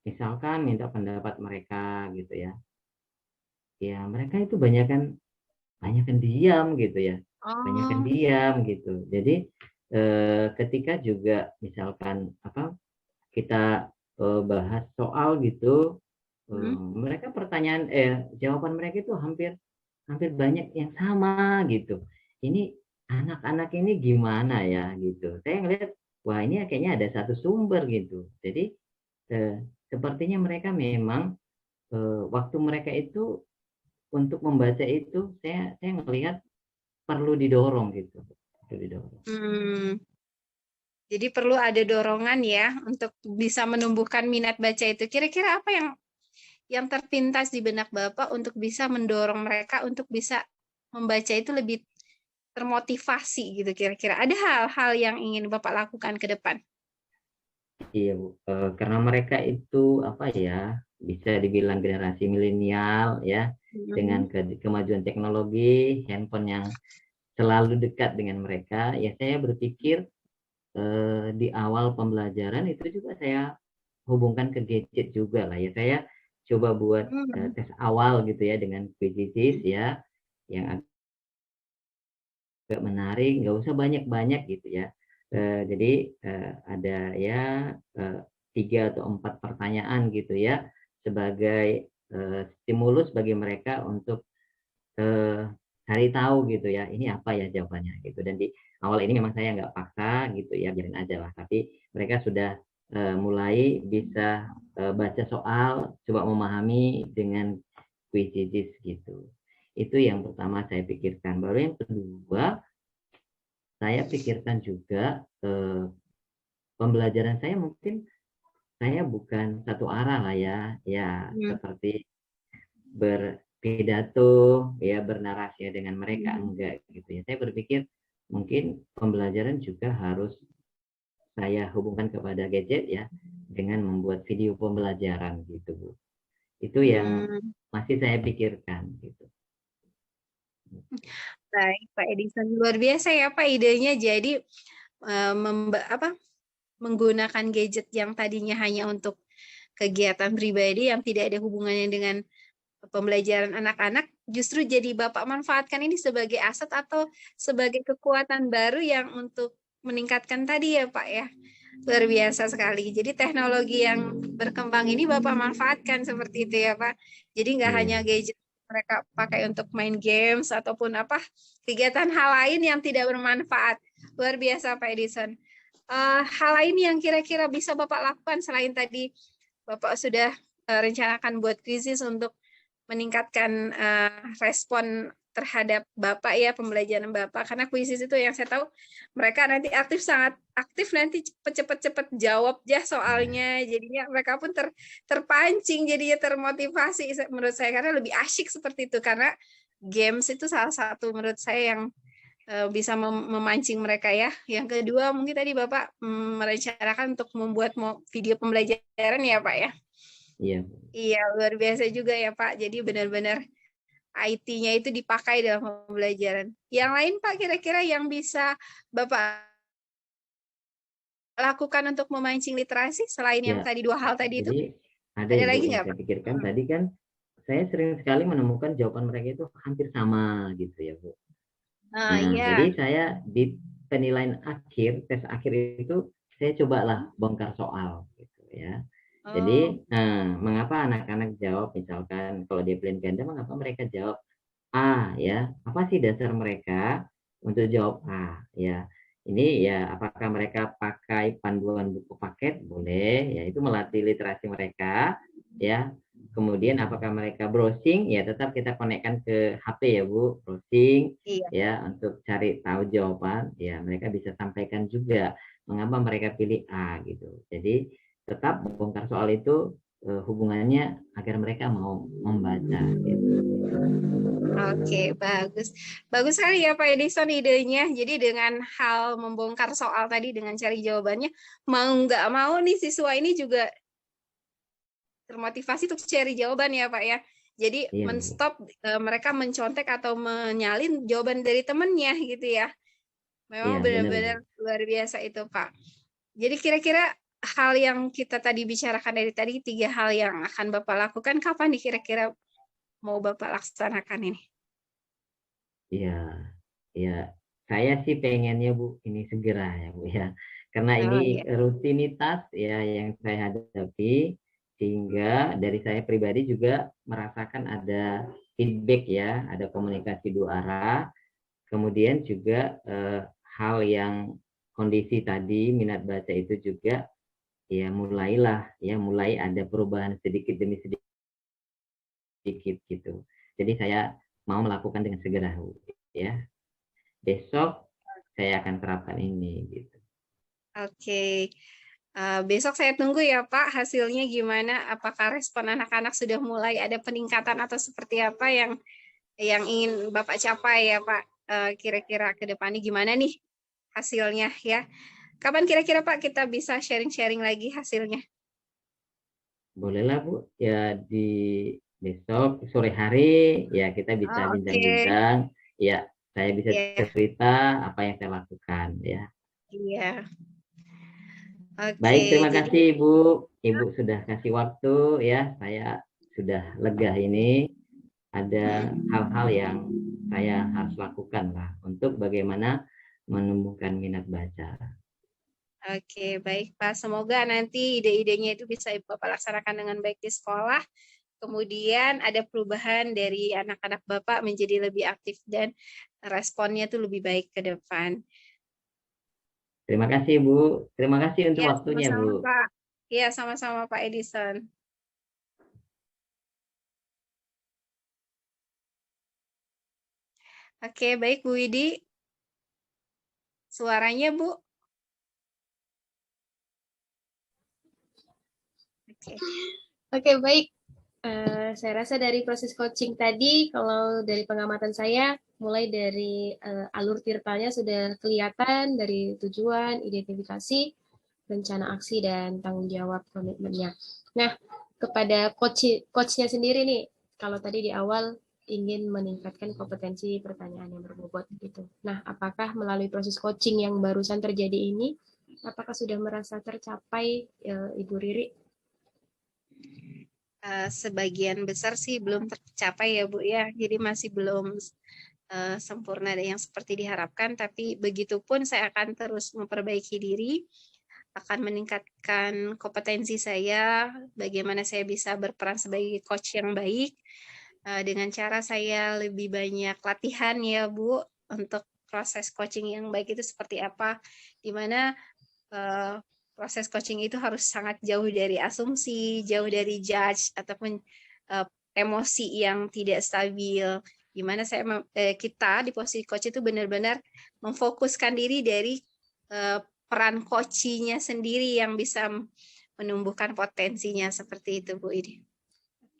misalkan minta pendapat mereka gitu ya, ya mereka itu banyakan diam gitu ya, banyakan Oh, diam gitu. Jadi ketika juga misalkan apa kita bahas soal gitu, hmm. mereka jawaban mereka itu hampir hampir banyak yang sama gitu. Ini anak-anak ini gimana ya gitu. Saya ngelihat wah ini kayaknya ada satu sumber gitu. Jadi eh, sepertinya mereka memang waktu mereka itu untuk membaca itu saya ngelihat perlu didorong gitu. Perlu didorong. Hmm. Jadi perlu ada dorongan ya untuk bisa menumbuhkan minat baca itu. Kira-kira apa yang terpintas di benak Bapak untuk bisa mendorong mereka untuk bisa membaca itu lebih termotivasi gitu kira-kira. Ada hal-hal yang ingin Bapak lakukan ke depan? Iya, Bu. Karena mereka itu apa ya, bisa dibilang generasi milenial ya, Hmm. dengan kemajuan teknologi, handphone yang selalu dekat dengan mereka, ya saya berpikir di awal pembelajaran itu juga saya hubungkan ke gadget juga lah ya. Saya coba buat Hmm. tes awal gitu ya dengan quizzes ya, yang agak menarik, nggak usah banyak-banyak gitu ya. Jadi ada ya eh, 3 atau 4 pertanyaan gitu ya sebagai stimulus bagi mereka untuk cari tahu gitu ya ini apa ya jawabannya gitu. Dan di awal ini memang saya nggak paksa gitu ya biarin aja lah. Tapi mereka sudah mulai bisa baca soal, coba memahami dengan quizzes gitu. Itu yang pertama saya pikirkan. Baru yang kedua saya pikirkan juga pembelajaran saya mungkin saya bukan satu arah lah ya, ya Hmm. seperti berpidato, ya bernarasi dengan mereka Hmm. enggak gitu ya. Saya berpikir mungkin pembelajaran juga harus saya hubungkan kepada gadget ya dengan membuat video pembelajaran gitu Bu. Itu yang Hmm. masih saya pikirkan gitu. Baik, Pak Edison. Luar biasa ya Pak idenya. Jadi menggunakan gadget yang tadinya hanya untuk kegiatan pribadi yang tidak ada hubungannya dengan pembelajaran anak-anak, justru jadi Bapak manfaatkan ini sebagai aset atau sebagai kekuatan baru yang untuk meningkatkan tadi ya Pak ya. Luar biasa sekali. Jadi teknologi yang berkembang ini Bapak manfaatkan seperti itu ya Pak. Jadi nggak Iya. hanya gadget mereka pakai untuk main games ataupun apa kegiatan hal lain yang tidak bermanfaat. Luar biasa Pak Edison. Hal lain yang kira-kira bisa Bapak lakukan selain tadi Bapak sudah rencanakan buat krisis untuk meningkatkan respon terhadap Bapak ya pembelajaran Bapak karena kuisis itu yang saya tahu mereka nanti sangat aktif nanti cepet-cepet jawab ya Iya. soalnya jadinya mereka pun terpancing jadinya termotivasi menurut saya karena lebih asyik seperti itu karena games itu salah satu menurut saya yang bisa memancing mereka ya. Yang kedua mungkin tadi Bapak merencanakan untuk membuat video pembelajaran ya Pak ya. Iya. Iya, luar biasa juga ya Pak. Jadi benar-benar IT-nya itu dipakai dalam pembelajaran. Yang lain Pak kira-kira yang bisa Bapak lakukan untuk memancing literasi selain yang Ya, tadi dua hal tadi itu? jadi ada Ada Ibu lagi yang nggak saya Pak? pikirkan tadi kan saya sering sekali menemukan jawaban mereka itu hampir sama gitu ya Bu. Nah, Nah, jadi iya. saya di penilaian akhir, tes akhir itu saya cobalah bongkar soal gitu ya. Oh, Jadi, mengapa anak-anak jawab misalkan kalau dia pilihan ganda, mengapa mereka jawab A ya? Apa sih dasar mereka untuk jawab A ya? Ini ya apakah mereka pakai panduan buku paket? Boleh, ya itu melatih literasi mereka ya. Kemudian apakah mereka browsing? Ya tetap kita konekkan ke HP ya Bu, browsing iya. ya untuk cari tahu jawaban. Ya mereka bisa sampaikan juga mengapa mereka pilih A gitu. Jadi tetap bongkar soal itu hubungannya agar mereka mau membaca gitu. Oke, bagus. Bagus sekali ya Pak Edison idenya. Jadi dengan hal membongkar soal tadi dengan cari jawabannya, mau nggak mau nih siswa ini juga termotivasi untuk cari jawaban ya Pak ya. Jadi Iya, Bu. menstop mereka mencontek atau menyalin jawaban dari temennya gitu ya. Iya, Memang benar, Bu. benar-benar luar biasa itu Pak. Jadi kira-kira hal yang kita tadi bicarakan dari tadi, 3 hal yang akan Bapak lakukan, kapan nih kira-kira mau Bapak laksanakan ini? Iya, iya. Saya sih pengennya Bu ini segera ya Bu ya. Karena ini Oh iya. rutinitas ya yang saya hadapi, sehingga dari saya pribadi juga merasakan ada feedback ya, ada komunikasi dua arah. Kemudian juga hal yang kondisi tadi minat baca itu juga ya mulai ada perubahan sedikit demi sedikit gitu. Jadi saya mau melakukan dengan segera Bu ya. Besok saya akan terapkan ini gitu. Oke. Besok saya tunggu ya Pak, hasilnya gimana? Apakah respon anak-anak sudah mulai ada peningkatan atau seperti apa yang ingin Bapak capai ya Pak? Kira-kira ke depannya gimana nih hasilnya ya? Kapan kira-kira Pak kita bisa sharing-sharing lagi hasilnya? Bolehlah Bu, ya di besok sore hari ya kita bisa Oh, oke. bincang-bincang. Ya, saya bisa Ya, cerita apa yang saya lakukan ya. iya. Oke, Baik, terima jadi kasih Ibu. Ibu sudah kasih waktu ya. Saya sudah lega ini. Ada hal-hal yang saya harus lakukan lah untuk bagaimana menumbuhkan minat baca. oke, baik Pak. Semoga nanti ide-idenya itu bisa Bapak laksanakan dengan baik di sekolah. Kemudian ada perubahan dari anak-anak Bapak menjadi lebih aktif dan responnya tuh lebih baik ke depan. Terima kasih Bu. Terima kasih untuk Ya, waktunya sama-sama Bu. Pak. Ya, sama-sama Pak Edison. Oke, baik Bu Widi. Suaranya Bu. Oke. Oke, baik. Saya rasa dari proses coaching tadi, kalau dari pengamatan saya, mulai dari alur tirtanya sudah kelihatan dari tujuan, identifikasi, rencana aksi, dan tanggung jawab komitmennya. Nah, kepada coachnya sendiri nih, kalau tadi di awal ingin meningkatkan kompetensi pertanyaan yang berbobot gitu. Nah, apakah melalui proses coaching yang barusan terjadi ini, apakah sudah merasa tercapai Ibu Riri? Sebagian besar sih belum tercapai ya Bu ya. Jadi masih belum sempurna dan yang seperti diharapkan. Tapi begitupun saya akan terus memperbaiki diri, akan meningkatkan kompetensi saya, bagaimana saya bisa berperan sebagai coach yang baik, dengan cara saya lebih banyak latihan ya Bu, untuk proses coaching yang baik itu seperti apa, di mana proses coaching itu harus sangat jauh dari asumsi, jauh dari judge ataupun emosi yang tidak stabil. Gimana kita di posisi coach itu benar-benar memfokuskan diri dari peran coaching-nya sendiri yang bisa menumbuhkan potensinya seperti itu Bu Idi.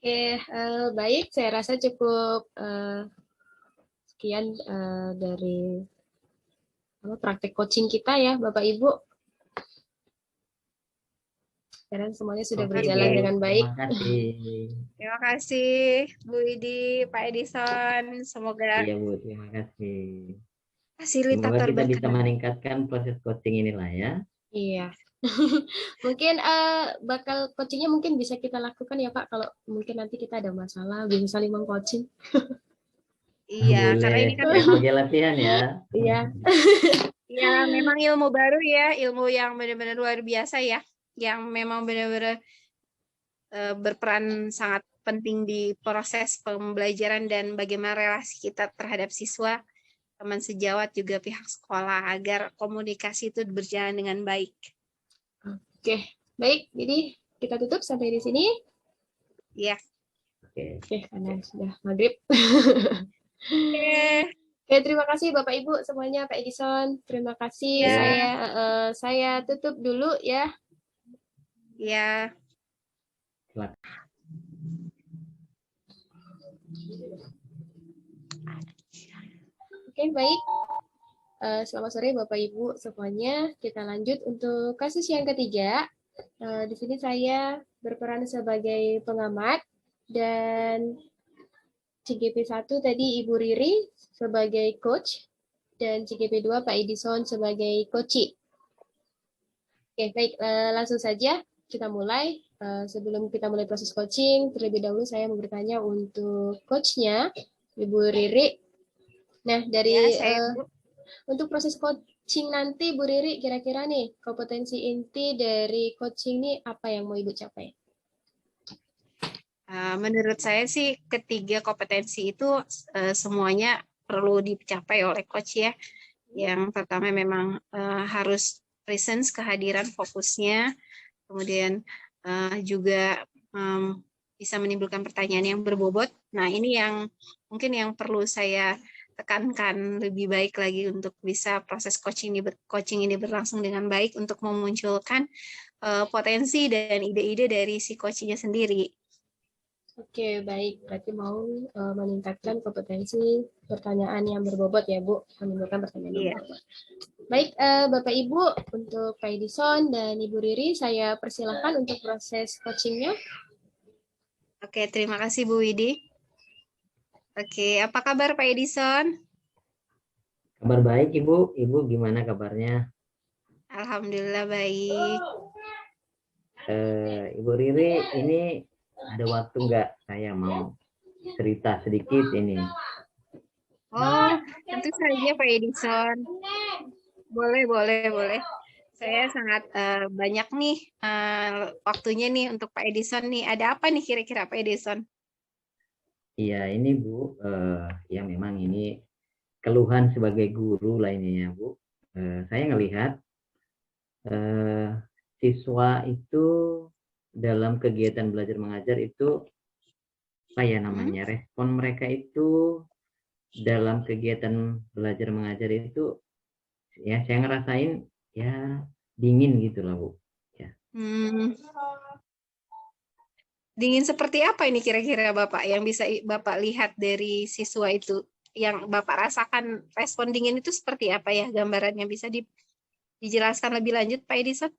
Oke, baik. Saya rasa cukup sekian dari praktek coaching kita ya, Bapak Ibu. Sekarang semuanya sudah Oke berjalan Bu, dengan baik. terima kasih. Terima kasih Bu Idi, Pak Edison. Semoga Iya Bu, terima kasih. Semoga fasilitator kita bisa berkenan. meningkatkan proses coaching inilah ya. Iya. Mungkin bakal coachingnya mungkin bisa kita lakukan ya Pak, kalau mungkin nanti kita ada masalah bisa saling mengcoaching. Iya, karena Boleh ini kan memang sebagai latihan ya. Iya. ya memang ilmu baru ya, ilmu yang benar-benar luar biasa ya, yang memang benar-benar berperan sangat penting di proses pembelajaran dan bagaimana relasi kita terhadap siswa, teman sejawat juga pihak sekolah agar komunikasi itu berjalan dengan baik. Oke, baik. Jadi kita tutup sampai di sini. Ya. Oke. Oke, karena sudah maghrib. Oke. Oke, terima kasih Bapak Ibu semuanya, Pak Edison. Terima kasih. Ya. Saya tutup dulu ya. Ya, Silakan. Oke, baik. Selamat sore Bapak Ibu semuanya. Kita lanjut untuk kasus yang ketiga. Di sini saya berperan sebagai pengamat dan CGP 1 tadi Ibu Riri sebagai coach dan CGP 2 Pak Edison sebagai coachee. Oke, baik. Langsung saja kita mulai. Sebelum kita mulai proses coaching, terlebih dahulu saya mau bertanya untuk coachnya, Ibu Riri. Nah, dari ya saya Bu. untuk proses coaching nanti, Bu Riri, kira-kira nih kompetensi inti dari coaching ini apa yang mau Ibu capai? Menurut saya sih ketiga kompetensi itu semuanya perlu dicapai oleh coach ya. Yang pertama memang harus presence, kehadiran, fokusnya, kemudian juga bisa menimbulkan pertanyaan yang berbobot. Nah, ini yang mungkin yang perlu saya tekankan lebih baik lagi untuk bisa proses coaching ini berlangsung dengan baik untuk memunculkan potensi dan ide-ide dari si coachingnya sendiri. Oke, baik. Berarti mau meningkatkan kompetensi pertanyaan yang berbobot ya, Bu. Menimbulkan pertanyaan yang berbobot. Baik, Bapak Ibu, untuk Pak Edison dan Ibu Riri, saya persilahkan untuk proses coachingnya. Oke, terima kasih Bu Widi. Oke, apa kabar Pak Edison? Kabar baik Ibu. Ibu gimana kabarnya? Alhamdulillah baik. Ibu Riri, ini ada waktu nggak? Saya mau cerita sedikit ini. Oh, tentu saja Pak Edison. Boleh. Saya sangat banyak nih waktunya nih untuk Pak Edison nih. Ada apa nih kira-kira Pak Edison? Iya, ini Bu, ya memang ini keluhan sebagai guru lah ini ya Bu. Saya ngelihat siswa itu dalam kegiatan belajar mengajar itu apa ya namanya, respon mereka itu dalam kegiatan belajar mengajar itu ya saya ngerasain ya dingin gitu lah Bu. Ya. Dingin seperti apa ini kira-kira Bapak yang bisa Bapak lihat dari siswa itu? Yang Bapak rasakan respon dingin itu seperti apa ya gambarannya? Bisa dijelaskan lebih lanjut Pak Edison?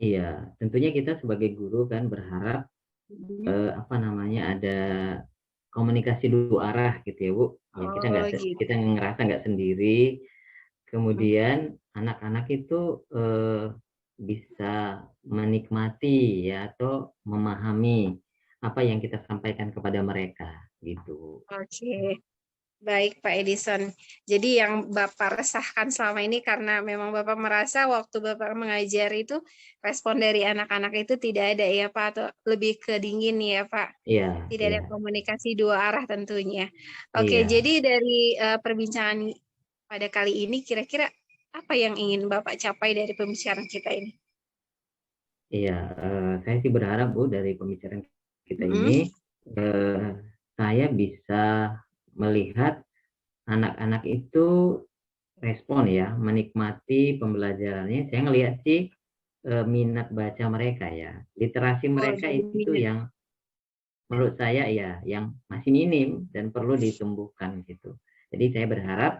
Iya, tentunya kita sebagai guru kan berharap apa namanya ada komunikasi dua arah gitu ya Bu. Ya, Gitu. kita ngerasa nggak sendiri. Kemudian anak-anak itu bisa menikmati ya atau memahami apa yang kita sampaikan kepada mereka gitu. Oke. Baik Pak Edison. Jadi yang Bapak resahkan selama ini karena memang Bapak merasa waktu Bapak mengajar itu respon dari anak-anak itu tidak ada ya Pak, atau lebih ke dingin ya Pak. Iya, Tidak ada iya, komunikasi dua arah tentunya. Oke, iya, jadi dari perbincangan pada kali ini kira-kira apa yang ingin Bapak capai dari pembicaraan kita ini? iya. Saya sih berharap Bu dari pembicaraan kita ini saya bisa melihat anak-anak itu respon ya, menikmati pembelajarannya. Saya ngelihat sih minat baca mereka ya, literasi mereka Jadi itu yang menurut saya ya yang masih minim dan perlu ditumbuhkan gitu. Jadi saya berharap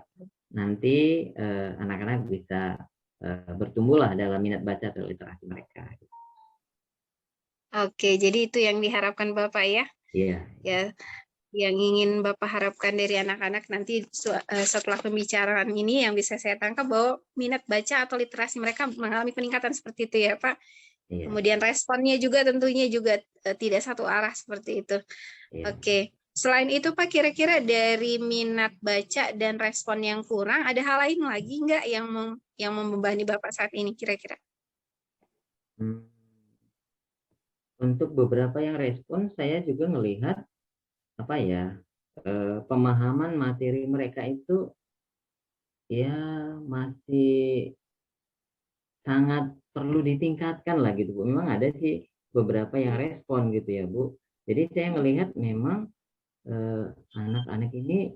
nanti anak-anak bisa bertumbuhlah dalam minat baca atau literasi mereka. Oke, jadi itu yang diharapkan Bapak ya. Iya. Ya, yang ingin Bapak harapkan dari anak-anak nanti setelah pembicaraan ini yang bisa saya tangkap bahwa minat baca atau literasi mereka mengalami peningkatan seperti itu ya Pak. Iya. Kemudian responnya juga tentunya juga tidak satu arah seperti itu. Iya. Oke. Selain itu Pak, kira-kira dari minat baca dan respon yang kurang, ada hal lain lagi nggak yang membebani Bapak saat ini kira-kira? Untuk beberapa yang respon, saya juga melihat apa ya pemahaman materi mereka itu ya masih sangat perlu ditingkatkan lah gitu Bu. Memang ada sih beberapa yang respon gitu ya Bu. Jadi saya melihat memang anak-anak ini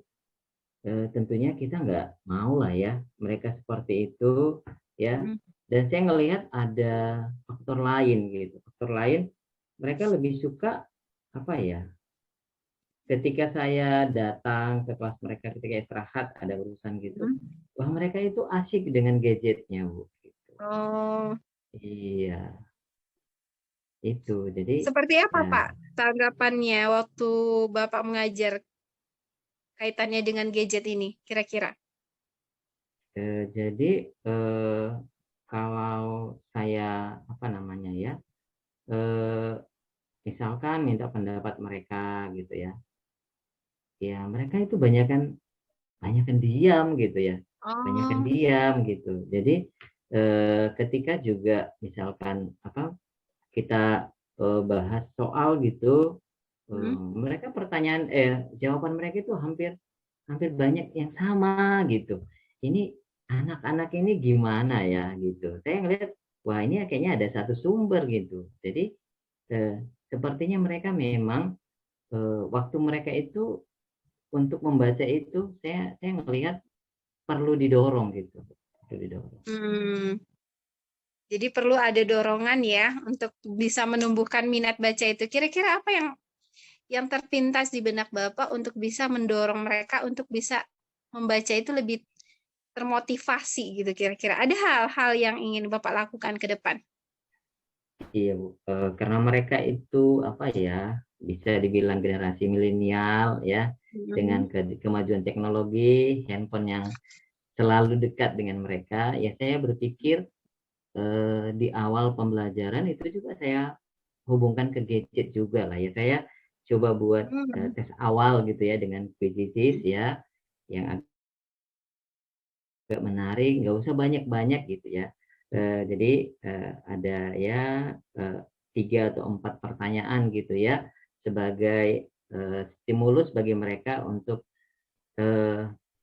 tentunya kita nggak mau lah ya mereka seperti itu ya. Dan saya ngelihat ada faktor lain gitu. Faktor lain mereka lebih suka apa ya? Ketika saya datang ke kelas mereka ketika istirahat ada urusan gitu, wah mereka itu asyik dengan gadgetnya Bu. Gitu. Oh, Iya, itu. Jadi seperti apa ya, Pak tanggapannya waktu Bapak mengajar kaitannya dengan gadget ini kira-kira? jadi kalau saya apa namanya ya, eh, misalkan minta pendapat mereka gitu ya mereka itu banyakan diam gitu ya, banyakan Oh, diam gitu. Jadi ketika juga misalkan apa kita bahas soal gitu, hmm. mereka jawaban mereka itu hampir hampir banyak yang sama gitu. Ini anak-anak ini gimana ya gitu. Saya ngelihat wah ini kayaknya ada satu sumber gitu. Jadi eh, sepertinya mereka memang waktu mereka itu untuk membaca itu saya ngelihat perlu didorong gitu. Perlu didorong. Hmm. Jadi perlu ada dorongan ya untuk bisa menumbuhkan minat baca itu. Kira-kira apa yang terpintas di benak Bapak untuk bisa mendorong mereka untuk bisa membaca itu lebih termotivasi gitu kira-kira. Ada hal-hal yang ingin Bapak lakukan ke depan? Iya Bu, karena mereka itu apa ya bisa dibilang generasi milenial ya dengan Hmm. kemajuan teknologi, handphone yang selalu dekat dengan mereka, ya saya berpikir di awal pembelajaran itu juga saya hubungkan ke gadget juga lah ya. Saya coba buat Hmm. tes awal gitu ya dengan quizzes ya yang agak menarik, nggak usah banyak-banyak gitu ya. Jadi ada ya eh, 3 atau 4 pertanyaan gitu ya sebagai stimulus bagi mereka untuk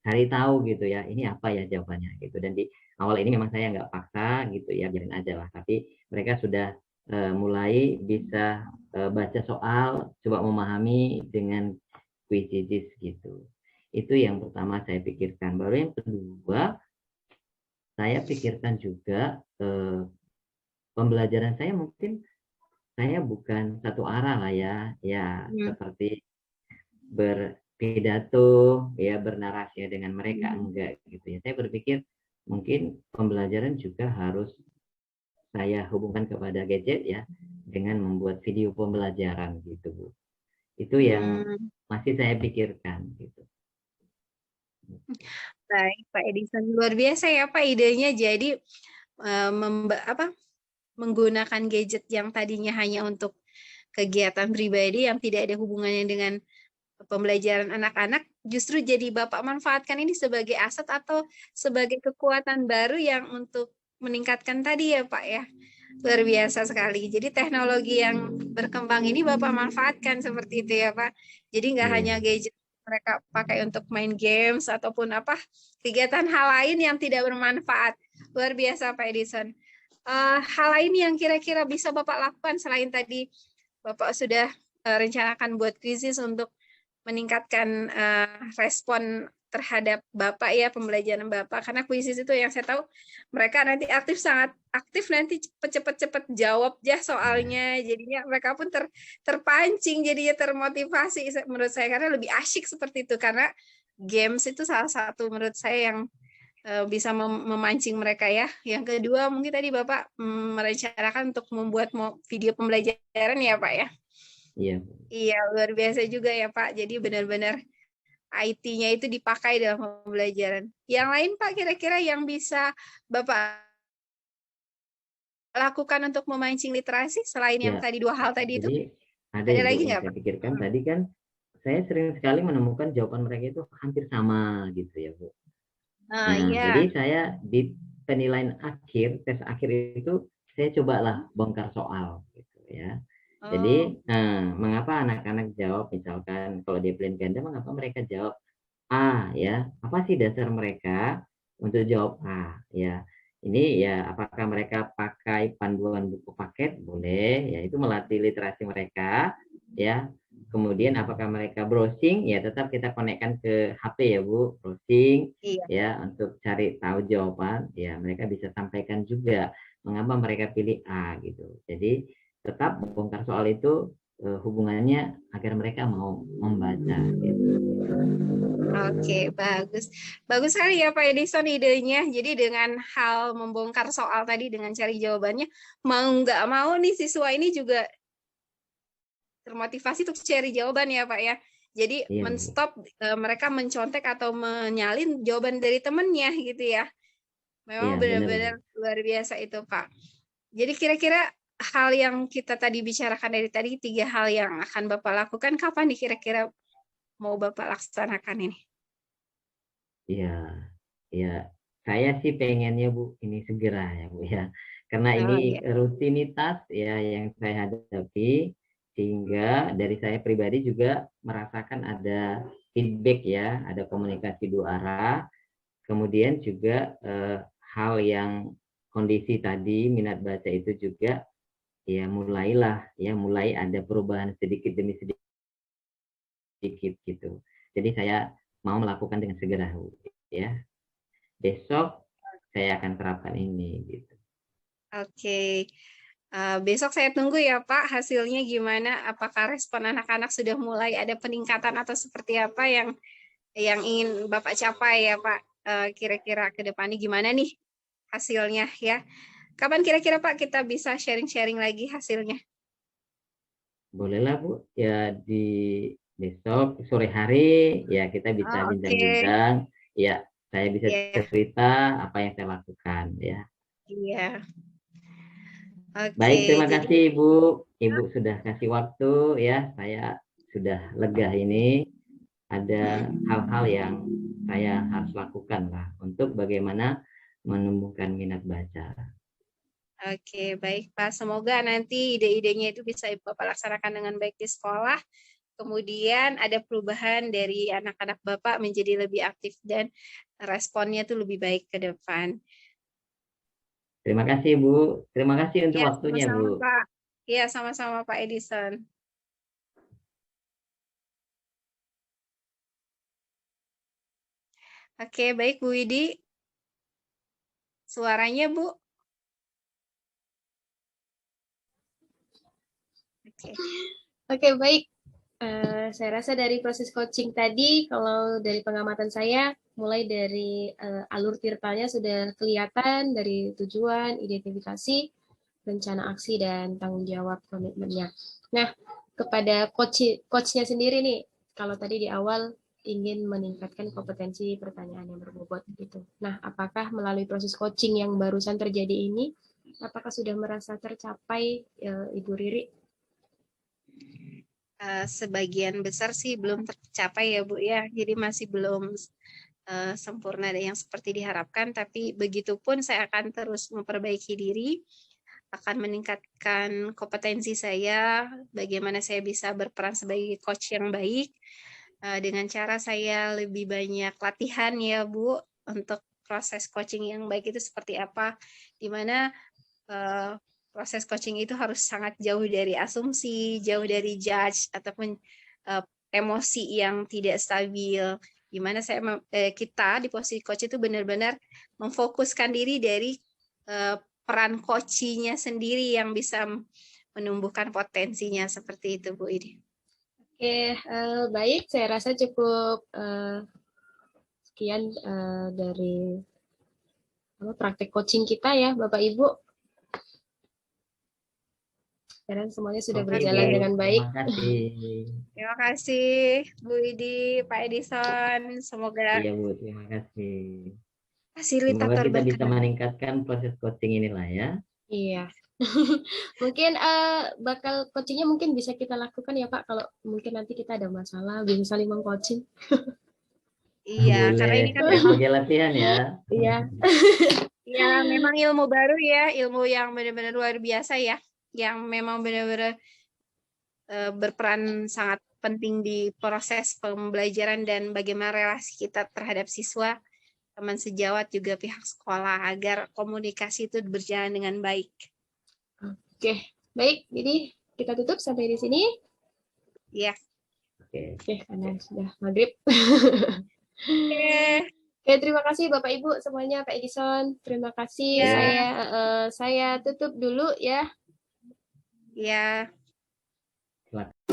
cari tahu gitu ya ini apa ya jawabannya gitu. Dan di awal ini memang saya nggak paksa gitu ya biarin aja lah. Tapi mereka sudah mulai bisa baca soal, coba memahami dengan quizzes gitu. Itu yang pertama saya pikirkan. Baru yang kedua saya pikirkan juga pembelajaran saya mungkin saya bukan satu arah lah ya Hmm. seperti berpidato ya bernarasi dengan mereka Hmm. enggak gitu ya. Saya berpikir mungkin pembelajaran juga harus saya hubungkan kepada gadget ya dengan membuat video pembelajaran gitu Bu. Itu yang Hmm. masih saya pikirkan gitu. Baik, Pak Edison. Luar biasa ya Pak idenya. Jadi menggunakan gadget yang tadinya hanya untuk kegiatan pribadi yang tidak ada hubungannya dengan pembelajaran anak-anak, justru jadi Bapak manfaatkan ini sebagai aset atau sebagai kekuatan baru yang untuk meningkatkan tadi ya Pak ya. Luar biasa sekali. Jadi teknologi yang berkembang ini Bapak manfaatkan seperti itu ya Pak. Jadi nggak Iya. hanya gadget mereka pakai untuk main games ataupun apa kegiatan hal lain yang tidak bermanfaat. Luar biasa Pak Edison. Hal lain yang kira-kira bisa Bapak lakukan selain tadi Bapak sudah rencanakan buat kuisis untuk meningkatkan respon terhadap Bapak ya pembelajaran Bapak karena kuisis itu yang saya tahu mereka nanti sangat aktif nanti cepet-cepet jawab ya soalnya jadinya mereka pun terpancing jadinya termotivasi menurut saya karena lebih asyik seperti itu karena games itu salah satu menurut saya yang bisa memancing mereka ya. Yang kedua mungkin tadi Bapak merencanakan untuk membuat video pembelajaran ya Pak ya. Iya. Iya, luar biasa juga ya Pak. Jadi benar-benar IT-nya itu dipakai dalam pembelajaran. Yang lain Pak kira-kira yang bisa Bapak lakukan untuk memancing literasi selain yang Ya, tadi dua hal tadi itu? jadi ada Ada ya Bu lagi yang nggak saya Pak? pikirkan tadi kan saya sering sekali menemukan jawaban mereka itu hampir sama gitu ya Bu. Nah, Nah, jadi iya. saya di penilaian akhir, tes akhir itu saya cobalah bongkar soal gitu ya. Oh, Jadi, mengapa anak-anak jawab misalkan kalau dia pilihan ganda, mengapa mereka jawab A ya? Apa sih dasar mereka untuk jawab A ya? Ini ya apakah mereka pakai panduan buku paket? Boleh, ya itu melatih literasi mereka ya. Kemudian apakah mereka browsing? Ya tetap kita konekkan ke HP ya Bu, browsing iya. ya untuk cari tahu jawaban. Ya mereka bisa sampaikan juga. mengapa mereka pilih A gitu. Jadi tetap bongkar soal itu hubungannya agar mereka mau membaca gitu. Oke, bagus. Bagus sekali ya Pak Edison idenya. Jadi dengan hal membongkar soal tadi dengan cari jawabannya, mau nggak mau nih siswa ini juga termotivasi untuk cari jawaban ya Pak ya. Jadi Iya, Bu. menstop mereka mencontek atau menyalin jawaban dari temennya gitu ya. Iya, Memang benar, Bu. benar-benar luar biasa itu Pak. Jadi kira-kira hal yang kita tadi bicarakan dari tadi, 3 hal yang akan Bapak lakukan, kapan nih kira-kira mau Bapak laksanakan ini? Iya, iya. Saya sih pengennya Bu ini segera ya Bu ya. Karena ini Oh iya. rutinitas ya yang saya hadapi sehingga dari saya pribadi juga merasakan ada feedback ya, ada komunikasi dua arah. Kemudian juga hal yang kondisi tadi minat baca itu juga ya mulai ada perubahan sedikit demi sedikit gitu. Jadi saya mau melakukan dengan segera Bu ya. Besok saya akan terapkan ini gitu. Oke. Besok saya tunggu ya Pak, hasilnya gimana? Apakah respon anak-anak sudah mulai ada peningkatan atau seperti apa yang ingin Bapak capai ya Pak? Kira-kira ke depannya gimana nih hasilnya ya? Kapan kira-kira Pak kita bisa sharing-sharing lagi hasilnya? Bolehlah Bu, ya di besok sore hari ya kita bisa Oh, oke. bincang-bincang. Ya, saya bisa Ya, cerita apa yang saya lakukan ya. iya. Oke, Baik, terima jadi kasih Ibu. Ibu sudah kasih waktu ya. Saya sudah lega ini. Ada hal-hal yang saya harus lakukan lah untuk bagaimana menumbuhkan minat baca. oke, baik Pak. Semoga nanti ide-idenya itu bisa Bapak laksanakan dengan baik di sekolah. Kemudian ada perubahan dari anak-anak Bapak menjadi lebih aktif dan responnya tuh lebih baik ke depan. Terima kasih Bu. Terima kasih untuk Ya, waktunya sama-sama Bu. Pak. Ya, sama-sama Pak Edison. Oke, baik Bu Widi. Suaranya Bu. Oke. Oke, baik. Saya rasa dari proses coaching tadi, kalau dari pengamatan saya, mulai dari alur tirtanya sudah kelihatan dari tujuan, identifikasi, rencana aksi, dan tanggung jawab komitmennya. Nah, kepada coachnya sendiri nih, kalau tadi di awal ingin meningkatkan kompetensi pertanyaan yang berbobot gitu. Nah, apakah melalui proses coaching yang barusan terjadi ini, apakah sudah merasa tercapai, Ibu Riri? Sebagian besar sih belum tercapai ya Bu ya. Jadi masih belum sempurna dan yang seperti diharapkan. Tapi begitupun saya akan terus memperbaiki diri, akan meningkatkan kompetensi saya, bagaimana saya bisa berperan sebagai coach yang baik, dengan cara saya lebih banyak latihan ya Bu, untuk proses coaching yang baik itu seperti apa, di mana proses coaching itu harus sangat jauh dari asumsi, jauh dari judge ataupun emosi yang tidak stabil. Gimana kita di posisi coach itu benar-benar memfokuskan diri dari peran coaching-nya sendiri yang bisa menumbuhkan potensinya seperti itu Bu Idi. Oke, baik. Saya rasa cukup sekian dari praktek coaching kita ya, Bapak Ibu. Sekarang semuanya sudah Oke Bu, berjalan dengan baik. terima kasih. Terima kasih Bu Idi, Pak Edison. Semoga Iya Bu, terima kasih. Semoga fasilitator kita bisa berkenan. meningkatkan proses coaching inilah ya. Iya. Mungkin bakal coachingnya mungkin bisa kita lakukan ya Pak, kalau mungkin nanti kita ada masalah bisa saling mengcoaching. Iya, karena Boleh, ini kan memang sebagai latihan ya. Iya. ya memang ilmu baru ya, ilmu yang benar-benar luar biasa ya, yang memang benar-benar berperan sangat penting di proses pembelajaran dan bagaimana relasi kita terhadap siswa, teman sejawat juga pihak sekolah agar komunikasi itu berjalan dengan baik. Oke, baik. Jadi kita tutup sampai di sini. Ya. Oke. Oke, karena sudah maghrib. Oke. Oke, terima kasih Bapak Ibu semuanya, Pak Edison. Terima kasih. Ya. Saya tutup dulu ya. Ya. Silakan.